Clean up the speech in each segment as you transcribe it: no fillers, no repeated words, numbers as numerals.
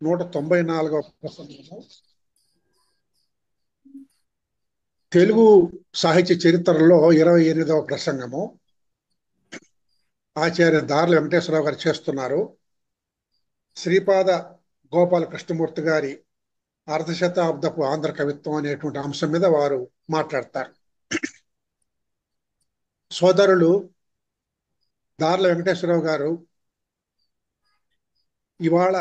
194వ ప్రసంగము తెలుగు సాహిత్య చరిత్రలో 28వ ప్రసంగము ఆచార్య దార్ల వెంకటేశ్వరరావు గారు చేస్తున్నారు. శ్రీపాద గోపాల కృష్ణమూర్తి గారి అర్ధశతాబ్దపు ఆంధ్ర కవిత్వం అనేటువంటి అంశం మీద వారు మాట్లాడతారు. సోదరులు దార్ల వెంకటేశ్వరరావు గారు ఇవాళ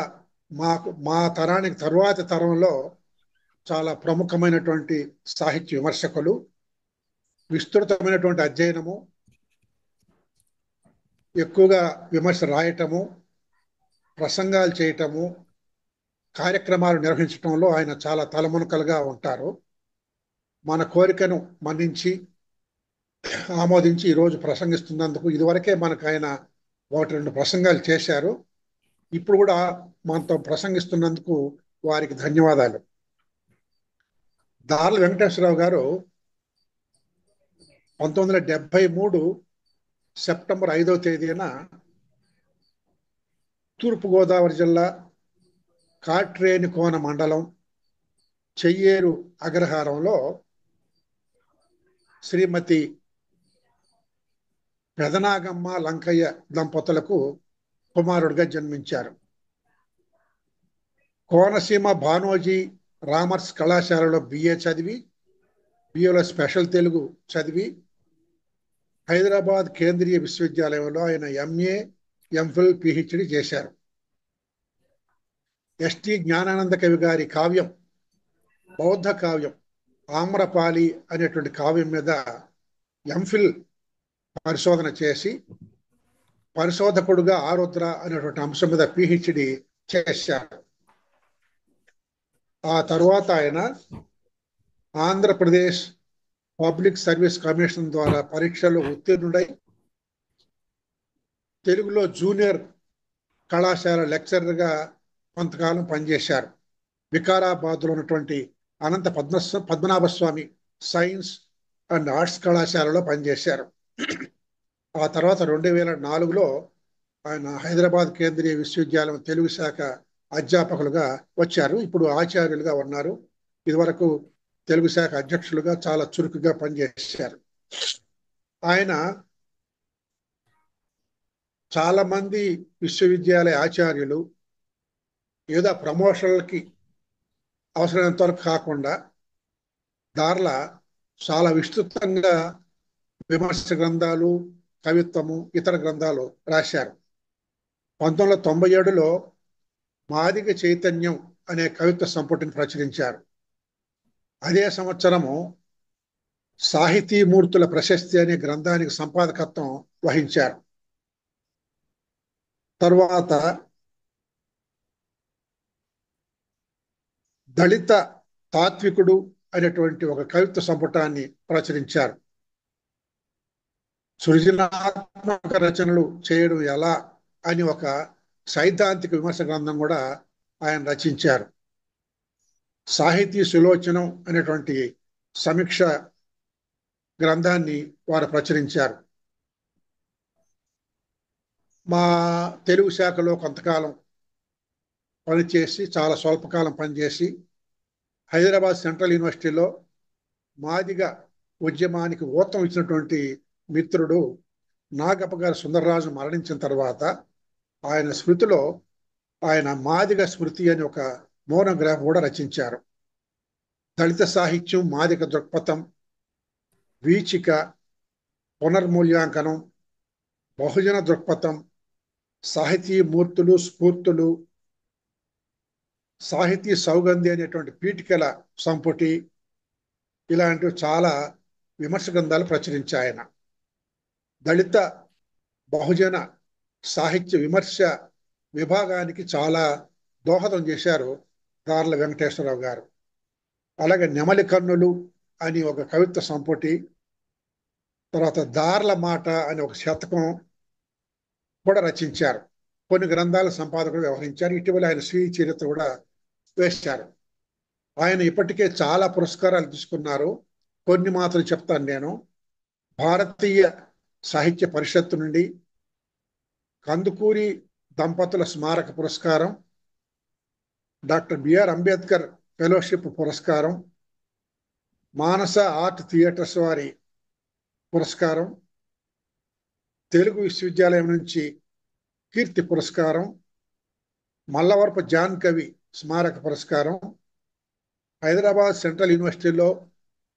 మా తరానికి తరువాతి తరంలో చాలా ప్రముఖమైనటువంటి సాహిత్య విమర్శకులు, విస్తృతమైనటువంటి అధ్యయనము, ఎక్కువగా విమర్శ రాయటము, ప్రసంగాలు చేయటము, కార్యక్రమాలు నిర్వహించడంలో ఆయన చాలా తలమునకలుగా ఉంటారు. మన కోరికను మన్నించి ఆమోదించి ఈరోజు ప్రసంగిస్తున్నందుకు, ఇదివరకే మనకు ఆయన 1-2 ప్రసంగాలు చేశారు. ఇప్పుడు కూడా మనతో ప్రసంగిస్తున్నందుకు వారికి ధన్యవాదాలు. దార్ల వెంకటేశ్వరరావు గారు 1973 సెప్టెంబర్ 5వ తేదీన తూర్పుగోదావరి జిల్లా కాట్రేనికోన మండలం చెయ్యేరు అగ్రహారంలో శ్రీమతి పెదనాగమ్మ లంకయ్య దంపతులకు కుమారుడిగా జన్మించారు. కోనసీమ భానోజీ రామర్స్ కళాశాలలో బిఏ చదివి, బిఏలో స్పెషల్ తెలుగు చదివి, హైదరాబాద్ కేంద్రీయ విశ్వవిద్యాలయంలో ఆయన ఎంఏ, ఎంఫిల్, పిహెచ్డి చేశారు. ఎస్టి జ్ఞానానంద కవి గారి కావ్యం, బౌద్ధ కావ్యం ఆమ్రపాలి అనేటువంటి కావ్యం మీద ఎంఫిల్ పరిశోధన చేసి, పరిశోధకుడుగా ఆరుద్ర అనేటువంటి అంశం మీద పిహెచ్డి చేశారు. ఆ తర్వాత ఆయన ఆంధ్రప్రదేశ్ పబ్లిక్ సర్వీస్ కమిషన్ ద్వారా పరీక్షలో ఉత్తీర్ణుడై తెలుగులో జూనియర్ కళాశాల లెక్చరర్గా కొంతకాలం పనిచేశారు. వికారాబాద్లో ఉన్నటువంటి Anantha Padmanabhaswamy science and arts కళాశాలలో పనిచేశారు. ఆ తర్వాత 2004లో ఆయన హైదరాబాద్ కేంద్రీయ విశ్వవిద్యాలయం తెలుగు శాఖ అధ్యాపకులుగా వచ్చారు. ఇప్పుడు ఆచార్యులుగా ఉన్నారు. ఇదివరకు తెలుగు శాఖ అధ్యక్షులుగా చాలా చురుకుగా పనిచేశారు. ఆయన చాలా మంది విశ్వవిద్యాలయ ఆచార్యులు ఏదో ప్రమోషన్లకి అవసరమైనంత వరకు కాకుండా దార్ల చాలా విస్తృతంగా విమర్శ గ్రంథాలు, కవిత్వము, ఇతర గ్రంథాలు రాశారు. 1997లో మాదిగ చైతన్యం అనే కవిత్వ సంపుటిని ప్రచురించారు. అదే సంవత్సరము సాహితీమూర్తుల ప్రశస్తి అనే గ్రంథానికి సంపాదకత్వం వహించారు. తరువాత దళిత తాత్వికుడు అనేటువంటి ఒక కవిత్వ సంపుటాన్ని ప్రచురించారు. సృజనాత్మక రచనలు చేయడం ఎలా అని ఒక సైద్ధాంతిక విమర్శ గ్రంథం కూడా ఆయన రచించారు. సాహితీ సులోచనం అనేటువంటి సమీక్ష గ్రంథాన్ని వారు ప్రచురించారు. మా తెలుగు శాఖలో కొంతకాలం పనిచేసి, చాలా స్వల్పకాలం పనిచేసి, హైదరాబాద్ సెంట్రల్ యూనివర్సిటీలో మాదిగ ఉద్యమానికి ఊతం ఇచ్చినటువంటి మిత్రుడు నాగప్ప గారు సుందరరాజు మరణించిన తర్వాత ఆయన స్మృతిలో ఆయన మాదిగ స్మృతి అని ఒక మోనోగ్రాఫ్ కూడా రచించారు. దళిత సాహిత్యం, మాదిగ దృక్పథం, వీచిక, పునర్మూల్యాంకనం, బహుజన దృక్పథం, సాహితీ మూర్తులు, స్ఫూర్తులు, సాహితీ సౌగంధి అనేటువంటి పీఠికల సంపుటి, ఇలాంటివి చాలా విమర్శ గ్రంథాలు ప్రచురించాయి. ఆయన దళిత బహుజన సాహిత్య విమర్శ విభాగానికి చాలా దోహదం చేశారు దార్ల వెంకటేశ్వరరావు గారు. అలాగే నెమలి కన్నులు అని ఒక కవిత్వ సంపుటి, తర్వాత దార్ల మాట అని ఒక శతకం కూడా రచించారు. కొన్ని గ్రంథాల సంపాదకులు వ్యవహరించారు. ఇటీవల ఆయన స్వీయ చరిత్ర కూడా వేశారు. ఆయన ఇప్పటికే చాలా పురస్కారాలు తీసుకున్నారు. కొన్ని మాత్రం చెప్తాను నేను. భారతీయ సాహిత్య పరిషత్తు నుండి కందుకూరి దంపతుల స్మారక పురస్కారం, డాక్టర్ బిఆర్ అంబేద్కర్ ఫెలోషిప్ పురస్కారం, మానస ఆర్ట్ థియేటర్స్ వారి పురస్కారం, తెలుగు విశ్వవిద్యాలయం నుంచి కీర్తి పురస్కారం, మల్లవరపు జాన్ కవి స్మారక పురస్కారం, హైదరాబాద్ సెంట్రల్ యూనివర్సిటీలో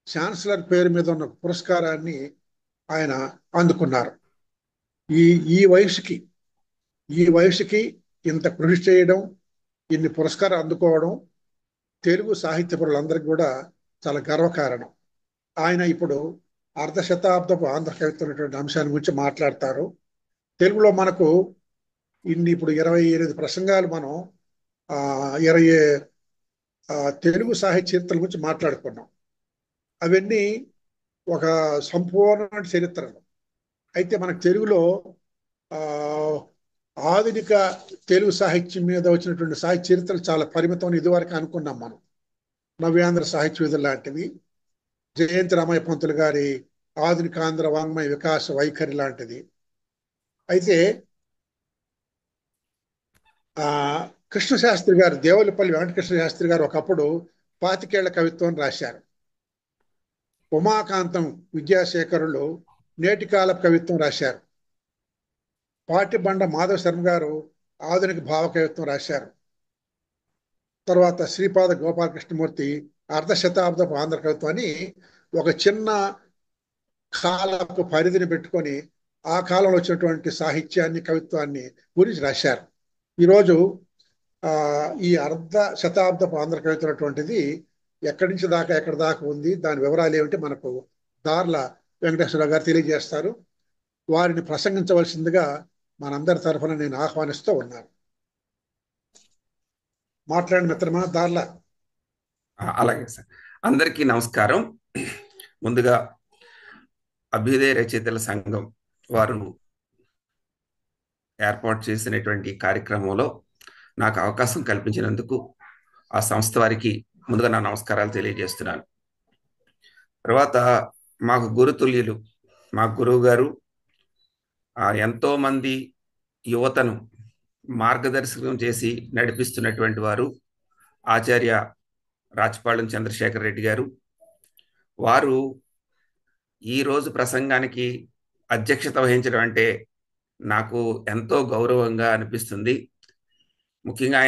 ఛాన్సలర్ పేరు మీద ఉన్న పురస్కారాన్ని ఆయన అందుకున్నారు. ఈ ఈ వయసుకి ఈ వయసుకి ఇంత కృషి చేయడం, ఇన్ని పురస్కారం అందుకోవడం తెలుగు సాహిత్యపరులందరికీ కూడా చాలా గర్వకారణం. ఆయన ఇప్పుడు అర్ధ శతాబ్దపు ఆంధ్ర కవిత్వం అనేటువంటి అంశాన్ని గురించి మాట్లాడతారు. తెలుగులో మనకు ఇప్పుడు 28 ప్రసంగాలు మనం 20 తెలుగు సాహిత్య చరిత్రల గురించి మాట్లాడుకున్నాం. అవన్నీ ఒక సంపూర్ణ చరిత్రలు. అయితే మనకు తెలుగులో ఆధునిక తెలుగు సాహిత్యం మీద వచ్చినటువంటి సాహిత్య చరిత్రలు చాలా పరిమితం ఇదివరకు అనుకున్నాం మనం. నవ్యాంధ్ర సాహిత్య విధులు లాంటివి, జయంతి రామయ్య పంతులు గారి ఆధునిక ఆంధ్ర వాంగ్మయ వికాస వైఖరి లాంటిది. అయితే కృష్ణశాస్త్రి గారు, దేవులపల్లి వెంకటకృష్ణ శాస్త్రి గారు ఒకప్పుడు 25 ఏళ్ల కవిత్వం రాశారు. ఉమాకాంతం విద్యాశేఖరులు నేటి కాల కవిత్వం రాశారు. పాటిబండ మాధవ శర్మ గారు ఆధునిక భావ కవిత్వం రాశారు. తర్వాత శ్రీపాద గోపాలకృష్ణమూర్తి అర్ధ శతాబ్దపు ఆంధ్ర కవిత్వాన్ని ఒక చిన్న కాలపు పరిధిని పెట్టుకొని ఆ కాలంలో వచ్చినటువంటి సాహిత్యాన్ని, కవిత్వాన్ని గురించి రాశారు. ఈరోజు ఈ అర్ధ శతాబ్దపు ఆంధ్ర కవిత్వం అటువంటిది ఎక్కడి నుంచి దాకా ఎక్కడి దాకా ఉంది, దాని వివరాలు ఏమిటి మనకు దార్ల వెంకటేశ్వరరావు గారు తెలియజేస్తారు. వారిని ప్రసంగించవలసిందిగా మనందరి తరఫున నేను ఆహ్వానిస్తూ ఉన్నాను. మాట్లాడిన మిత్రమా దార్ల. అలాగే సార్. అందరికీ నమస్కారం. ముందుగా అభ్యుదయ రచయితల సంఘం వారు ఏర్పాటు చేసినటువంటి కార్యక్రమంలో నాకు అవకాశం కల్పించినందుకు ఆ సంస్థ వారికి ముందుగా నా నమస్కారాలు తెలియజేస్తున్నాను. తర్వాత మాకు గురుతుల్యులు, మా గురువు గారు ఎంతో మంది యువతను మార్గదర్శకం చేసి నడిపిస్తున్నటువంటి వారు ఆచార్య రాచపాళెం చంద్రశేఖర్ రెడ్డి గారు. వారు ఈరోజు ప్రసంగానికి అధ్యక్షత వహించడం అంటే నాకు ఎంతో గౌరవంగా అనిపిస్తుంది. ముఖ్యంగా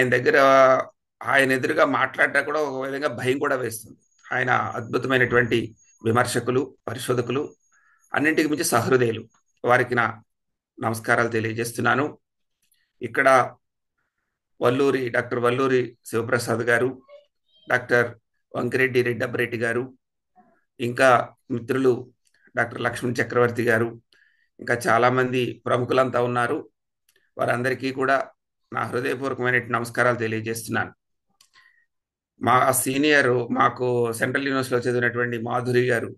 ఆయన ఎదురుగా మాట్లాడటం కూడా ఒక విధంగా భయం కూడా వేస్తుంది. ఆయన అద్భుతమైనటువంటి విమర్శకులు, పరిశోధకులు, అన్నింటికి మించి సహృదయులు. వారికి నా నమస్కారాలు తెలియజేస్తున్నాను. ఇక్కడ డాక్టర్ వల్లూరి శివప్రసాద్ గారు, డాక్టర్ వంకిరెడ్డి రెడ్డబ్బరెడ్డి గారు, ఇంకా మిత్రులు డాక్టర్ లక్ష్మణ్ చక్రవర్తి గారు, ఇంకా చాలామంది ప్రముఖులంతా ఉన్నారు. వారందరికీ కూడా నా హృదయపూర్వకమైన నమస్కారాలు తెలియజేస్తున్నాను. మా సీనియర్, మాకు సెంట్రల్ యూనివర్సిటీలో చదివినటువంటి మాధురి గారు,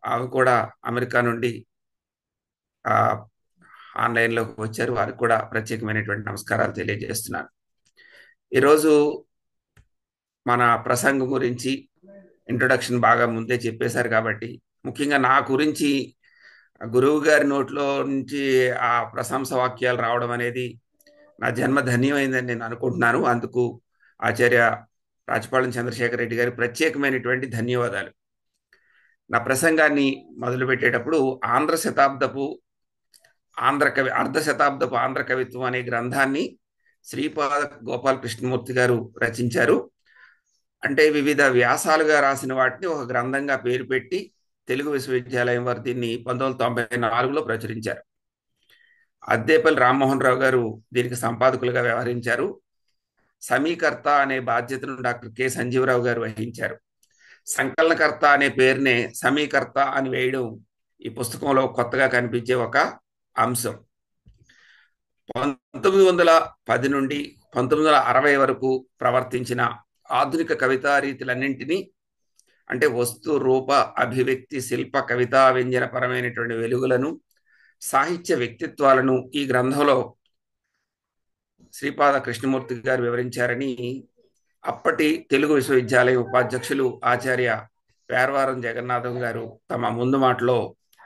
ఆమె కూడా అమెరికా నుండి ఆన్లైన్లోకి వచ్చారు. వారికి కూడా ప్రత్యేకమైనటువంటి నమస్కారాలు తెలియజేస్తున్నాను. ఈరోజు మన ప్రసంగం గురించి ఇంట్రొడక్షన్ బాగా ముందే చెప్పేశారు కాబట్టి ముఖ్యంగా నా గురించి గురువు గారి నోట్లో నుంచి ఆ ప్రశంస వాక్యాలు రావడం అనేది నా జన్మ ధన్యమైందని నేను అనుకుంటున్నాను. అందుకు ఆచార్య రాచపాళెం చంద్రశేఖర్ రెడ్డి గారి ప్రత్యేకమైనటువంటి ధన్యవాదాలు. నా ప్రసంగాన్ని మొదలుపెట్టేటప్పుడు అర్ధ శతాబ్దపు ఆంధ్ర కవిత్వం అనే గ్రంథాన్ని శ్రీపాద గోపాల కృష్ణమూర్తి గారు రచించారు. అంటే వివిధ వ్యాసాలుగా రాసిన వాటిని ఒక గ్రంథంగా పేరు పెట్టి తెలుగు విశ్వవిద్యాలయం వారు దీన్ని 1994లో ప్రచురించారు. అద్దేపల్లి రామ్మోహన్ రావు గారు దీనికి సంపాదకులుగా వ్యవహరించారు. సమీకర్త అనే బాధ్యతను డాక్టర్ కె సంజీవరావు గారు వహించారు. సంకలనకర్త అనే పేరునే సమీకర్త అని వేయడం ఈ పుస్తకంలో కొత్తగా కనిపించే ఒక అంశం. 1910 నుండి 1960 వరకు ప్రవర్తించిన ఆధునిక కవితా రీతులన్నింటినీ, అంటే వస్తు, రూప, అభివ్యక్తి, శిల్ప, కవితా వ్యంజన పరమైనటువంటి వెలుగులను, సాహిత్య వ్యక్తిత్వాలను ఈ గ్రంథంలో శ్రీపాద కృష్ణమూర్తి గారు వివరించారని అప్పటి తెలుగు విశ్వవిద్యాలయ ఉపాధ్యక్షులు ఆచార్య పేర్వారం జగన్నాథం గారు తమ ముందు మాటలో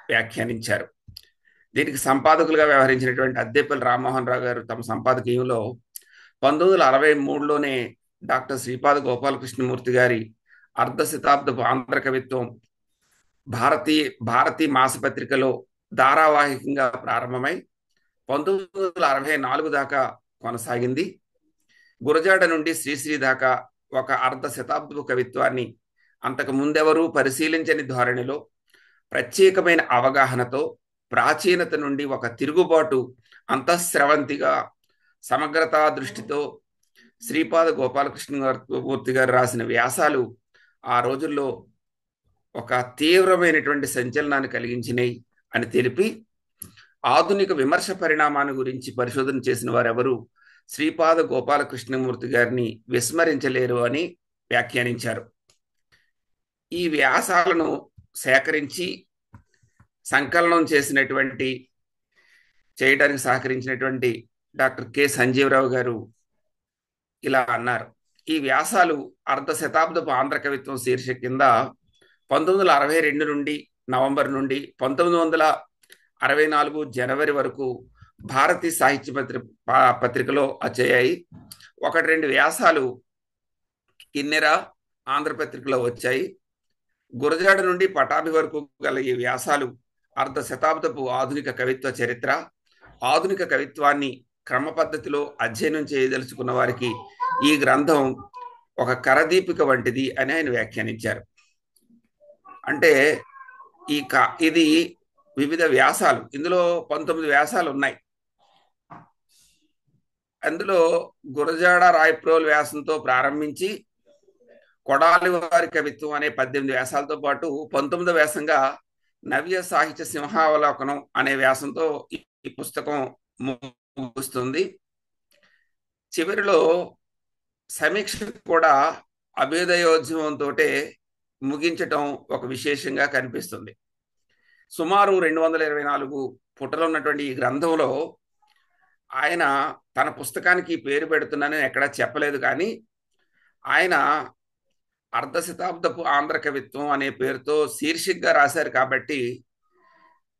వ్యాఖ్యానించారు. దీనికి సంపాదకులుగా వ్యవహరించినటువంటి అద్దేపల్లి రామ్మోహన్ రావు గారు తమ సంపాదకీయంలో 1963లోనే డాక్టర్ శ్రీపాద గోపాలకృష్ణమూర్తి గారి అర్ధ శతాబ్దపు ఆంధ్ర కవిత్వం భారతీ మాసపత్రికలో ధారావాహికంగా ప్రారంభమై 1964 దాకా కొనసాగింది. గురజాడ నుండి శ్రీశ్రీ దాకా ఒక అర్ధ శతాబ్దపు కవిత్వాన్ని అంతకు ముందెవరూ పరిశీలించని ధోరణిలో ప్రత్యేకమైన అవగాహనతో ప్రాచీనత నుండి ఒక తిరుగుబాటు అంతఃస్రవంతిగా సమగ్రతా దృష్టితో శ్రీపాద గోపాలకృష్ణమూర్తి గారు రాసిన వ్యాసాలు ఆ రోజుల్లో ఒక తీవ్రమైనటువంటి సంచలనాన్ని కలిగించినాయి అని తెలిపి, ఆధునిక విమర్శ పరిణామాన్ని గురించి పరిశోధన చేసిన వారెవరు శ్రీపాద గోపాలకృష్ణమూర్తి గారిని విస్మరించలేరు అని వ్యాఖ్యానించారు. ఈ వ్యాసాలను సేకరించి సంకలనం చేయడానికి సహకరించినటువంటి డాక్టర్ కె సంజీవరావు గారు ఇలా అన్నారు: ఈ వ్యాసాలు అర్ధ శతాబ్దపు ఆంధ్ర కవిత్వం శీర్షిక కింద 1962 నుండి నవంబర్ నుండి 1964 జనవరి వరకు భారతీ సాహిత్య పత్రికలో వచ్చాయి. ఒకటి రెండు వ్యాసాలు కిన్నెర ఆంధ్రపత్రికలో వచ్చాయి. గురజాడ నుండి పటాభి వరకు గల ఈ వ్యాసాలు అర్ధ శతాబ్దపు ఆధునిక కవిత్వ చరిత్ర, ఆధునిక కవిత్వాన్ని క్రమ పద్ధతిలో అధ్యయనం చేయదలుచుకున్న వారికి ఈ గ్రంథం ఒక కరదీపిక వంటిది అని ఆయన వ్యాఖ్యానించారు. అంటే ఇది వివిధ వ్యాసాలు, ఇందులో 19 వ్యాసాలు ఉన్నాయి. అందులో గురజాడ రాయప్రోల్ వ్యాసంతో ప్రారంభించి కొడాలి వారి కవిత్వం అనే 18 వ్యాసాలతో పాటు 19వ వ్యాసంగా నవ్య సాహిత్య సింహావలోకనం అనే వ్యాసంతో ఈ పుస్తకం ముగుస్తుంది. చివరిలో సమీక్ష కూడా అభ్యుదయోద్యమంతో ముగించటం ఒక విశేషంగా కనిపిస్తుంది. సుమారు 224 పుటలు ఉన్నటువంటి ఈ గ్రంథంలో ఆయన తన పుస్తకానికి పేరు పెడుతున్నానని ఎక్కడా చెప్పలేదు, కానీ ఆయన అర్ధ శతాబ్దపు ఆంధ్ర కవిత్వం అనే పేరుతో శీర్షికగా రాశారు కాబట్టి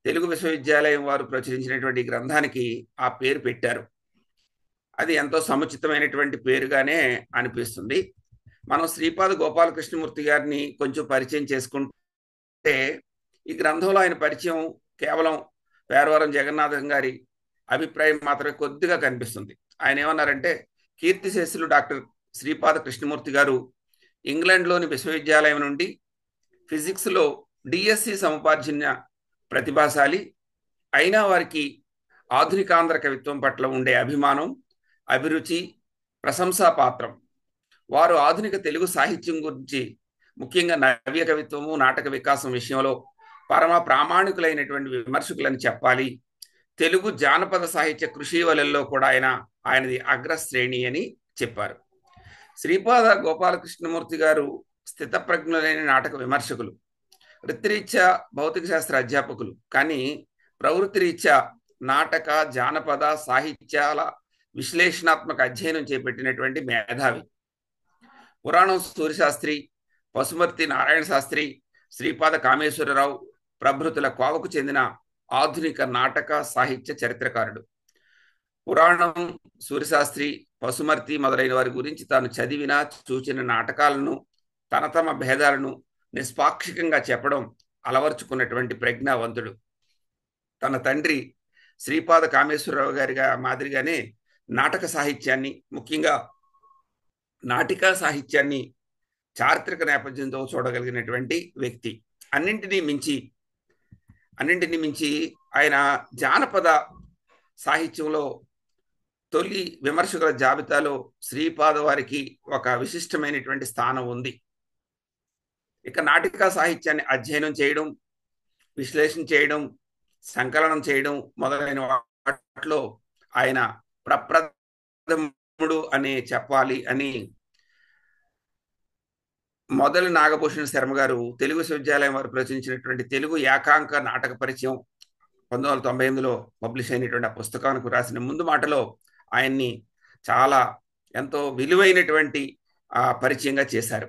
తెలుగు విశ్వవిద్యాలయం వారు ప్రచురించినటువంటి గ్రంథానికి ఆ పేరు పెట్టారు. అది ఎంతో సముచితమైనటువంటి పేరుగానే అనిపిస్తుంది. మనం శ్రీపాద గోపాలకృష్ణమూర్తి గారిని కొంచెం పరిచయం చేసుకుంటే, ఈ గ్రంథంలో ఆయన పరిచయం కేవలం పేరవరం జగన్నాథం గారి అభిప్రాయం మాత్రమే కొద్దిగా కనిపిస్తుంది. ఆయన ఏమన్నారంటే, కీర్తిశేషులు డాక్టర్ శ్రీపాద కృష్ణమూర్తి గారు ఇంగ్లాండ్లోని విశ్వవిద్యాలయం నుండి ఫిజిక్స్లో డిఎస్సి సముపార్జన్య ప్రతిభాశాలి అయినా వారికి ఆధునికాంధ్ర కవిత్వం పట్ల ఉండే అభిమానం, అభిరుచి ప్రశంసాపాత్రం. వారు ఆధునిక తెలుగు సాహిత్యం గురించి, ముఖ్యంగా నవ్య కవిత్వము, నాటక వికాసం విషయంలో పరమ ప్రామాణికులైనటువంటి విమర్శకులని చెప్పాలి. తెలుగు జానపద సాహిత్య కృషి వలల్లో కూడా ఆయనది అగ్రశ్రేణి అని చెప్పారు. శ్రీపాద గోపాలకృష్ణమూర్తి గారు స్థితప్రజ్ఞులైన నాటక విమర్శకులు, వృత్తిరీత్యా భౌతిక శాస్త్ర అధ్యాపకులు, కానీ ప్రవృత్తిరీత్యా నాటక జానపద సాహిత్యాల విశ్లేషణాత్మక అధ్యయనం చేపట్టినటువంటి మేధావి. పురాణం సూర్యశాస్త్రి, పశుమర్తి నారాయణ శాస్త్రి, శ్రీపాద కామేశ్వరరావు ప్రభృతుల కోవకు చెందిన ఆధునిక నాటక సాహిత్య చరిత్రకారుడు. పురాణం, సూర్యశాస్త్రి, పశుమర్తి మొదలైన వారి గురించి తాను చదివిన చూచిన నాటకాలను, తమ భేదాలను నిష్పాక్షికంగా చెప్పడం అలవర్చుకున్నటువంటి ప్రజ్ఞావంతుడు. తన తండ్రి శ్రీపాద కామేశ్వరరావు గారిగా మాదిరిగానే నాటక సాహిత్యాన్ని, ముఖ్యంగా నాటికా సాహిత్యాన్ని చారిత్రక నేపథ్యంతో చూడగలిగినటువంటి వ్యక్తి. అన్నింటినీ మించి ఆయన జానపద సాహిత్యంలో తొలి విమర్శకుల జాబితాలో శ్రీపాద వారికి ఒక విశిష్టమైనటువంటి స్థానం ఉంది. ఇక నాటికా సాహిత్యాన్ని అధ్యయనం చేయడం, విశ్లేషణ చేయడం, సంకలనం చేయడం మొదలైన వాటిలో ఆయన ప్రప్రథముడు అని చెప్పాలి అని మొదలు నాగభూషణ శర్మ గారు తెలుగు విశ్వవిద్యాలయం వారు ప్రచురించినటువంటి తెలుగు ఏకాంక నాటక పరిచయం 1998లో పబ్లిష్ అయినటువంటి ఆ పుస్తకానికి రాసిన ముందు మాటలో ఆయన్ని ఎంతో విలువైనటువంటి పరిచయంగా చేశారు.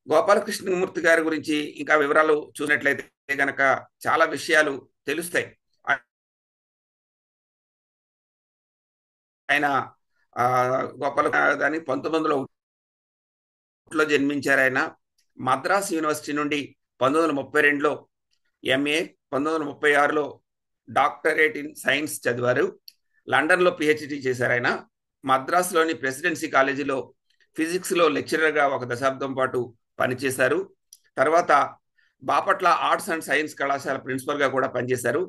గోపాలకృష్ణమూర్తి గారి గురించి ఇంకా వివరాలు చూసినట్లయితే కనుక చాలా విషయాలు తెలుస్తాయి. ఆయన గోపాల దాన్ని 1900లో కోట్లో జన్మించారు ఆయన. మద్రాస్ యూనివర్సిటీ నుండి 1932లో ఎంఏ, 1936లో డాక్టరేట్ ఇన్ సైన్స్ చదివారు. లండన్లో పిహెచ్డి చేశారు ఆయన. మద్రాసులోని ప్రెసిడెన్సీ కాలేజీలో ఫిజిక్స్లో లెక్చరర్గా ఒక దశాబ్దం పాటు పనిచేశారు. తర్వాత బాపట్ల ఆర్ట్స్ అండ్ సైన్స్ కళాశాల ప్రిన్సిపల్గా కూడా పనిచేశారు.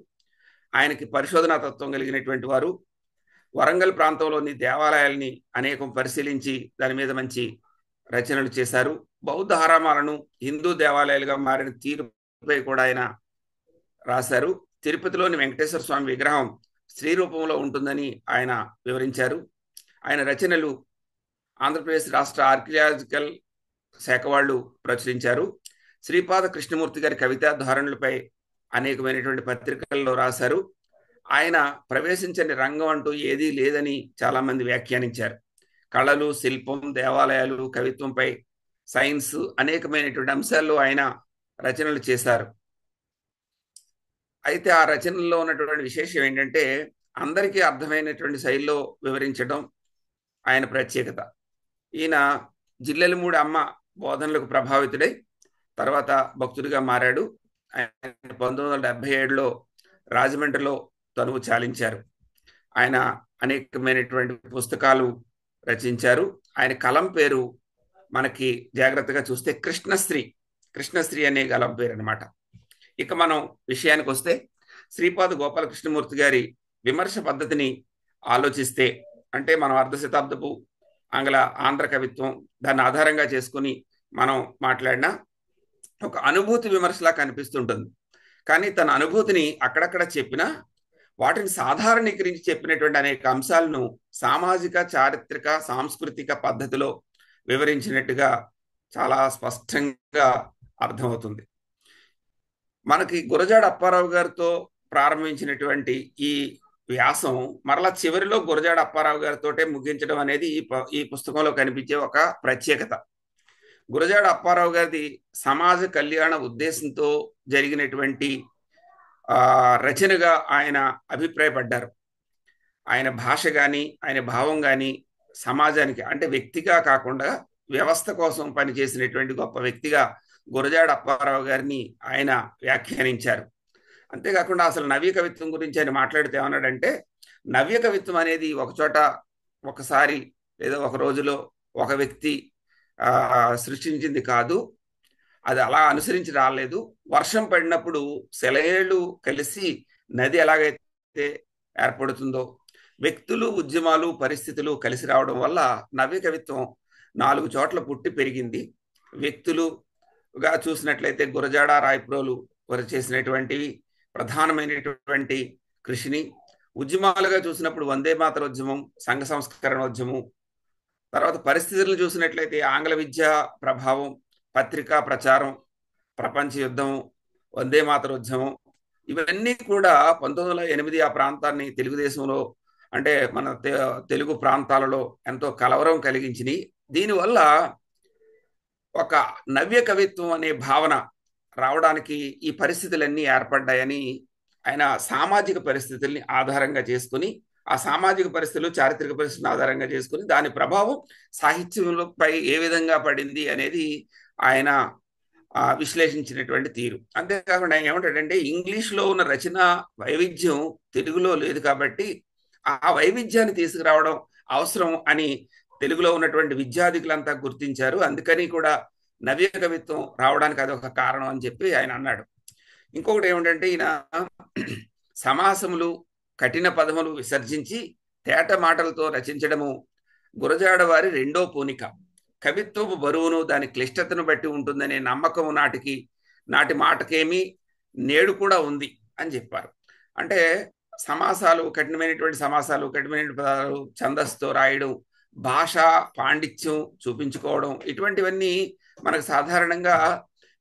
ఆయనకి పరిశోధనా తత్వం కలిగినటువంటి వారు. వరంగల్ ప్రాంతంలోని దేవాలయాల్ని అనేకం పరిశీలించి దాని మీద మంచి రచనలు చేశారు. బౌద్ధ హరామాలను హిందూ దేవాలయాలుగా మారిన తీరుపై కూడా ఆయన రాశారు. తిరుపతిలోని వెంకటేశ్వర స్వామి విగ్రహం స్త్రీ రూపంలో ఉంటుందని ఆయన వివరించారు. ఆయన రచనలు ఆంధ్రప్రదేశ్ రాష్ట్ర ఆర్కియాలజికల్ శాఖ వాళ్ళు ప్రచురించారు. శ్రీపాద కృష్ణమూర్తి గారి కవితా ధారణలపై అనేకమైనటువంటి పత్రికల్లో రాశారు. ఆయన ప్రవేశించని రంగం అంటూ ఏదీ లేదని చాలామంది వ్యాఖ్యానించారు. కళలు, శిల్పం, దేవాలయాలు, కవిత్వంపై, సైన్స్ అనేకమైనటువంటి అంశాల్లో ఆయన రచనలు చేశారు. అయితే ఆ రచనల్లో ఉన్నటువంటి విశేషం ఏంటంటే అందరికీ అర్థమైనటువంటి శైలిలో వివరించడం ఆయన ప్రత్యేకత. ఈయన జిల్లెలమూడి అమ్మ బోధనలకు ప్రభావితుడై తర్వాత భక్తుడిగా మారాడు. ఆయన 1977లో రాజమండ్రిలో తనువు చాలించారు. ఆయన అనేకమైనటువంటి పుస్తకాలు రచించారు. ఆయన కలం పేరు మనకి జాగ్రత్తగా చూస్తే కృష్ణశ్రీ. కృష్ణశ్రీ అనే కలం పేరు అనమాట. ఇక మనం విషయానికి వస్తే శ్రీపాద గోపాలకృష్ణమూర్తి గారి విమర్శ పద్ధతిని ఆలోచిస్తే, అంటే మనం అర్ధ శతాబ్దపు ఆంధ్ర కవిత్వం దాన్ని ఆధారంగా చేసుకుని మనం మాట్లాడిన ఒక అనుభూతి విమర్శలా కనిపిస్తుంటుంది. కానీ తన అనుభూతిని అక్కడక్కడ చెప్పినా వాటిని సాధారణీకరించి చెప్పినటువంటి అనేక అంశాలను సామాజిక, చారిత్రక, సాంస్కృతిక పద్ధతిలో వివరించినట్టుగా చాలా స్పష్టంగా అర్థమవుతుంది. మనకి గురజాడ అప్పారావు గారితో ప్రారంభించినటువంటి ఈ వ్యాసం మరలా చివరిలో గురజాడ అప్పారావు గారితోటే ముగించడం అనేది ఈ పుస్తకంలో కనిపించే ఒక ప్రత్యేకత. గురజాడ అప్పారావు గారిది సమాజ కళ్యాణ ఉద్దేశంతో జరిగినటువంటి రచనగా ఆయన అభిప్రాయపడ్డారు. ఆయన భాష కానీ ఆయన భావం కానీ సమాజానికి, అంటే వ్యక్తిగా కాకుండా వ్యవస్థ కోసం పనిచేసినటువంటి గొప్ప వ్యక్తిగా గురజాడ అప్పారావు గారిని ఆయన వ్యాఖ్యానించారు. అంతేకాకుండా అసలు నవ్య కవిత్వం గురించి ఆయన మాట్లాడితే ఏమన్నాడంటే, నవ్య కవిత్వం అనేది ఒకచోట ఒకసారి లేదా ఒక రోజులో ఒక వ్యక్తి సృష్టించింది కాదు, అది అలా అనుసరించి రాలేదు. వర్షం పడినప్పుడు సెలయేళ్ళు కలిసి నది ఎలాగైతే ఏర్పడుతుందో, వ్యక్తులు, ఉద్యమాలు, పరిస్థితులు కలిసి రావడం వల్ల నవ్య కవిత్వం 4 చోట్ల పుట్టి పెరిగింది. వ్యక్తులుగా చూసినట్లయితే గురజాడ, రాయప్రోలు వారు చేసినటువంటివి ప్రధానమైనటువంటి కృషిని, ఉద్యమాలుగా చూసినప్పుడు వందే మాతర ఉద్యమం, సంఘ సంస్కరణోద్యమం, తర్వాత పరిస్థితులను చూసినట్లయితే ఆంగ్ల విద్య ప్రభావం, పత్రికా ప్రచారం, ప్రపంచ యుద్ధం, వందే మాతర ఉద్యమం, ఇవన్నీ కూడా 1908 ఆ ప్రాంతాన్ని తెలుగుదేశంలో, అంటే మన తెలుగు ప్రాంతాలలో ఎంతో కలవరం కలిగించినాయి. దీనివల్ల ఒక నవ్య కవిత్వం అనే భావన రావడానికి ఈ పరిస్థితులన్నీ ఏర్పడ్డాయని ఆయన సామాజిక పరిస్థితుల్ని ఆధారంగా చేసుకుని, ఆ సామాజిక పరిస్థితులు, చారిత్రక పరిస్థితులను ఆధారంగా చేసుకుని దాని ప్రభావం సాహిత్యంపై ఏ విధంగా పడింది అనేది ఆయన విశ్లేషించినటువంటి తీరు. అంతేకాకుండా ఆయన ఏమంటాడంటే, ఇంగ్లీష్లో ఉన్న రచన వైవిధ్యం తెలుగులో లేదు కాబట్టి ఆ వైవిధ్యాన్ని తీసుకురావడం అవసరం అని తెలుగులో ఉన్నటువంటి విద్యాధికులంతా గుర్తించారు. అందుకని కూడా నవ్య కవిత్వం రావడానికి అదొక కారణం అని చెప్పి ఆయన అన్నాడు. ఇంకొకటి ఏమిటంటే, ఈయన సమాసములు, కఠిన పదములు విసర్జించి తేట మాటలతో రచించడము గురజాడ వారి రెండో పూనిక. కవిత్వపు బరువును, దాని క్లిష్టతను బట్టి ఉంటుందనే నమ్మకం నాటి మాటకేమీ నేడు కూడా ఉంది అని చెప్పారు. అంటే సమాసాలు, కఠినమైనటువంటి సమాసాలు, కఠినమైన పదాలు, ఛందస్సుతో రాయడం, భాషా పాండిత్యం చూపించుకోవడం, ఇటువంటివన్నీ మనకు సాధారణంగా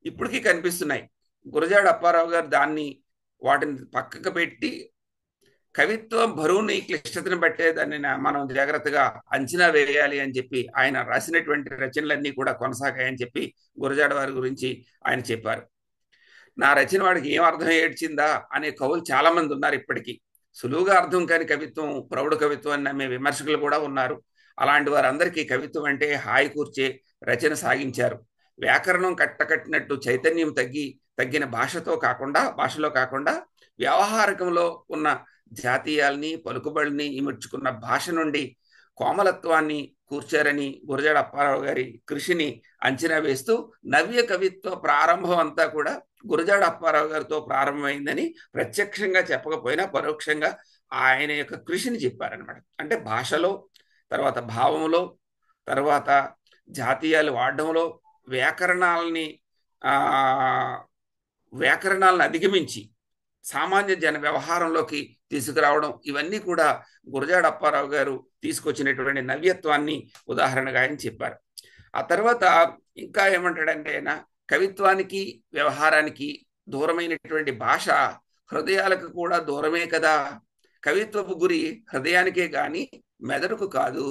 ఇప్పటికీ కనిపిస్తున్నాయి. గురజాడ అప్పారావు గారు వాటిని పక్కకు పెట్టి కవిత్వం బరువుని, క్లిష్టతను బట్టే దాన్ని మనం జాగ్రత్తగా అంచనా వేయాలి అని చెప్పి ఆయన రాసినటువంటి రచనలన్నీ కూడా కొనసాగాయని చెప్పి గురజాడ వారి గురించి ఆయన చెప్పారు. నా రచన వాడికి ఏం అర్థం ఏడ్చిందా అనే కవులు చాలా మంది ఉన్నారు. ఇప్పటికీ సులువుగా అర్థం కాని కవిత్వం, ప్రౌఢ కవిత్వం అని నమ్మే విమర్శకులు కూడా ఉన్నారు. అలాంటి వారందరికీ కవిత్వం అంటే హాయి కూర్చే రచన సాగించారు. వ్యాకరణం కట్టకట్టినట్టు చైతన్యం తగ్గిన భాషలో కాకుండా వ్యవహారికంలో ఉన్న జాతీయాల్ని పలుకుబడిని ఇముడ్చుకున్న భాష నుండి కోమలత్వాన్ని కూర్చారని గురజాడ అప్పారావు గారి కృషిని అంచనా వేస్తూ నవ్య కవిత్వ ప్రారంభం అంతా కూడా గురజాడ అప్పారావు గారితో ప్రారంభమైందని ప్రత్యక్షంగా చెప్పకపోయినా పరోక్షంగా ఆయన యొక్క కృషిని చెప్పారనమాట. అంటే భాషలో, తర్వాత భావంలో, తర్వాత జాతీయాలు వాడడంలో, వ్యాకరణాలను అధిగమించి సామాన్య జన వ్యవహారంలోకి తీసుకురావడం, ఇవన్నీ కూడా గురజాడ అప్పారావు గారు తీసుకొచ్చినటువంటి నవ్యత్వాన్ని ఉదాహరణగా ఆయన చెప్పారు. ఆ తర్వాత ఇంకా ఏమంటాడంటే ఆయన, కవిత్వానికి వ్యవహారానికి దూరమైనటువంటి భాష హృదయాలకు కూడా దూరమే కదా. కవిత్వపు గురి హృదయానికే గాని మెదడుకు కాదు.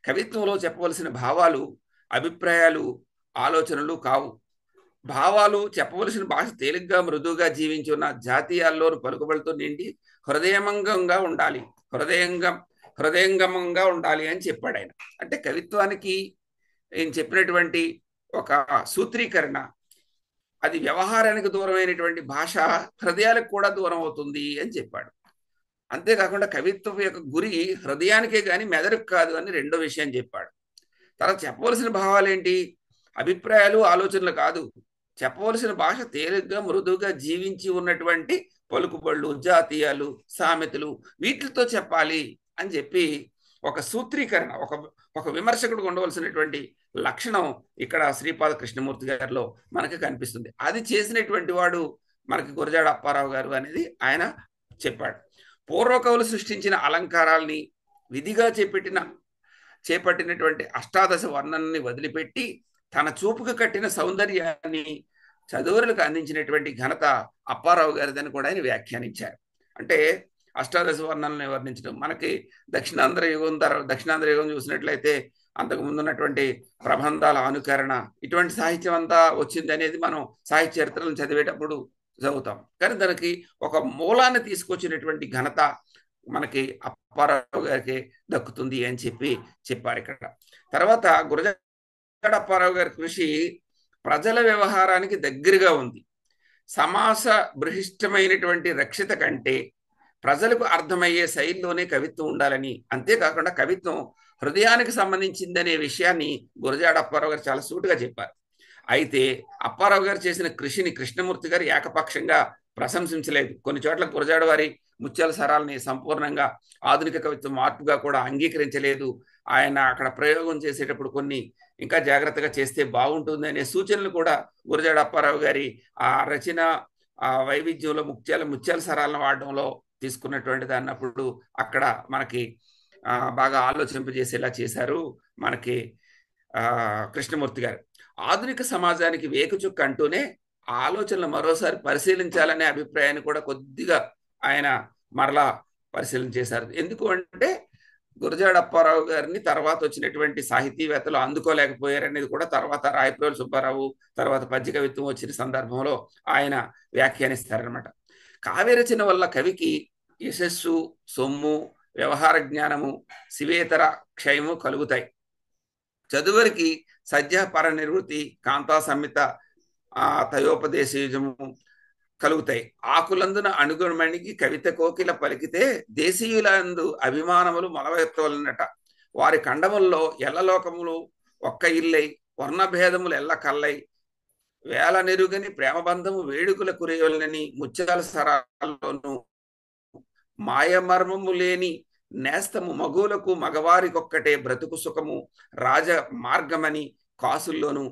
కవిత్వంలో చెప్పవలసిన భావాలు, అభిప్రాయాలు, ఆలోచనలు కావు. భావాలు చెప్పవలసిన భాష తేలిగ్గా మృదువుగా జీవించి ఉన్న జాతీయాల్లోని పలుకుబడితో నిండి హృదయంగంగా ఉండాలి అని చెప్పాడు ఆయన. అంటే కవిత్వానికి నేను చెప్పినటువంటి ఒక సూత్రీకరణ, అది వ్యవహారానికి దూరమైనటువంటి భాష హృదయాలకు కూడా దూరం అవుతుంది అని చెప్పాడు. అంతేకాకుండా కవిత్వం యొక్క గురి హృదయానికే కానీ మెదడుకు కాదు అని రెండో విషయం చెప్పాడు. తర్వాత చెప్పవలసిన భావాలేంటి? అభిప్రాయాలు, ఆలోచనలు కాదు. చెప్పవలసిన భాష తేలిగ్గా మృదువుగా జీవించి ఉన్నటువంటి పలుకుబళ్ళు, జాతీయాలు, సామెతలు, వీటితో చెప్పాలి అని చెప్పి ఒక సూత్రీకరణ, ఒక విమర్శకుడు ఉండవలసినటువంటి లక్షణం ఇక్కడ శ్రీపాద కృష్ణమూర్తి గారిలో మనకు కనిపిస్తుంది. అది చేసినటువంటి వాడు మనకి గురజాడ అప్పారావు గారు అనేది ఆయన చెప్పాడు. పూర్వకవులు సృష్టించిన అలంకారాల్ని విధిగా చేపట్టినటువంటి అష్టాదశ వర్ణనని వదిలిపెట్టి తన చూపుకు కట్టిన సౌందర్యాన్ని చదువులకు అందించినటువంటి ఘనత అప్పారావు గారిదని కూడా ఆయన వ్యాఖ్యానించారు. అంటే అష్టాదశ వర్ణనల్ని వర్ణించడం, మనకి దక్షిణాంధ్ర యుగం చూసినట్లయితే అంతకు ముందు ఉన్నటువంటి ప్రబంధాల అనుకరణ, ఇటువంటి సాహిత్యం అంతా వచ్చింది అనేది మనం సాహిత్య చరిత్రలను చదివేటప్పుడు చదువుతాం. కానీ దానికి ఒక మూలాన్ని తీసుకొచ్చినటువంటి ఘనత మనకి అప్పారావు గారికి దక్కుతుంది అని చెప్పారు ఇక్కడ. తర్వాత గురజాడ అప్పారావు గారి కృషి ప్రజల వ్యవహారానికి దగ్గరగా ఉంది. సమాస బృహిష్టమైనటువంటి రక్షిత కంటే ప్రజలకు అర్థమయ్యే శైలిలోనే కవిత్వం ఉండాలని, అంతేకాకుండా కవిత్వం హృదయానికి సంబంధించిందనే విషయాన్ని గురజాడ అప్పారావు గారు చాలా సూటిగా చెప్పారు. అయితే అప్పారావు గారు చేసిన కృషిని కృష్ణమూర్తి గారు ఏకపక్షంగా ప్రశంసించలేదు. కొన్ని చోట్ల గురజాడ వారి ముత్యాల సరాలని సంపూర్ణంగా ఆధునిక కవిత్వం మార్పుగా కూడా అంగీకరించలేదు. ఆయన అక్కడ ప్రయోగం చేసేటప్పుడు కొన్ని ఇంకా జాగ్రత్తగా చేస్తే బాగుంటుంది అనే సూచనలు కూడా గురజాడ అప్పారావు గారి ఆ రచన ఆ వైవిధ్యంలో ముత్యాల సరాలను వాడడంలో తీసుకున్నటువంటిది అన్నప్పుడు అక్కడ మనకి బాగా ఆలోచింపజేసేలా చేశారు మనకి కృష్ణమూర్తి గారు. ఆధునిక సమాజానికి వేకుచుక్క అంటూనే ఆలోచనలు మరోసారి పరిశీలించాలనే అభిప్రాయాన్ని కూడా కొద్దిగా ఆయన మరలా పరిశీలన చేశారు. ఎందుకు అంటే గురజాడ అప్పారావు గారిని తర్వాత వచ్చినటువంటి సాహితీవేత్తలు అందుకోలేకపోయారనేది కూడా తర్వాత రాయప్రోలు సుబ్బారావు, తర్వాత పద్య కవిత్వం వచ్చిన సందర్భంలో ఆయన వ్యాఖ్యానిస్తారనమాట. కావ్య రచన వల్ల కవికి యశస్సు, సొమ్ము, వ్యవహార జ్ఞానము, శివేతర క్షయము కలుగుతాయి. చదువురికి సద్య పర నిర్వృత్తి, కాంతా సంహిత, తయోపదేశము కలుగుతాయి. ఆకులందున అణుగుమణికి కవిత కోకిల పలికితే దేశీయులందు అభిమానములు మొలవెత్తవలనట. వారి ఖండముల్లో ఎల్లలోకములు ఒక్క ఇల్లై, వర్ణభేదములు ఎల్ల కల్లై, వేల నెరుగని ప్రేమబంధము వేడుకల కురేయలని ముత్యాల సరాల్లోను మాయమర్మము లేని నేస్తము మగువులకు మగవారికొక్కటే బ్రతుకు సుఖము రాజ మార్గమని కాసుల్లోను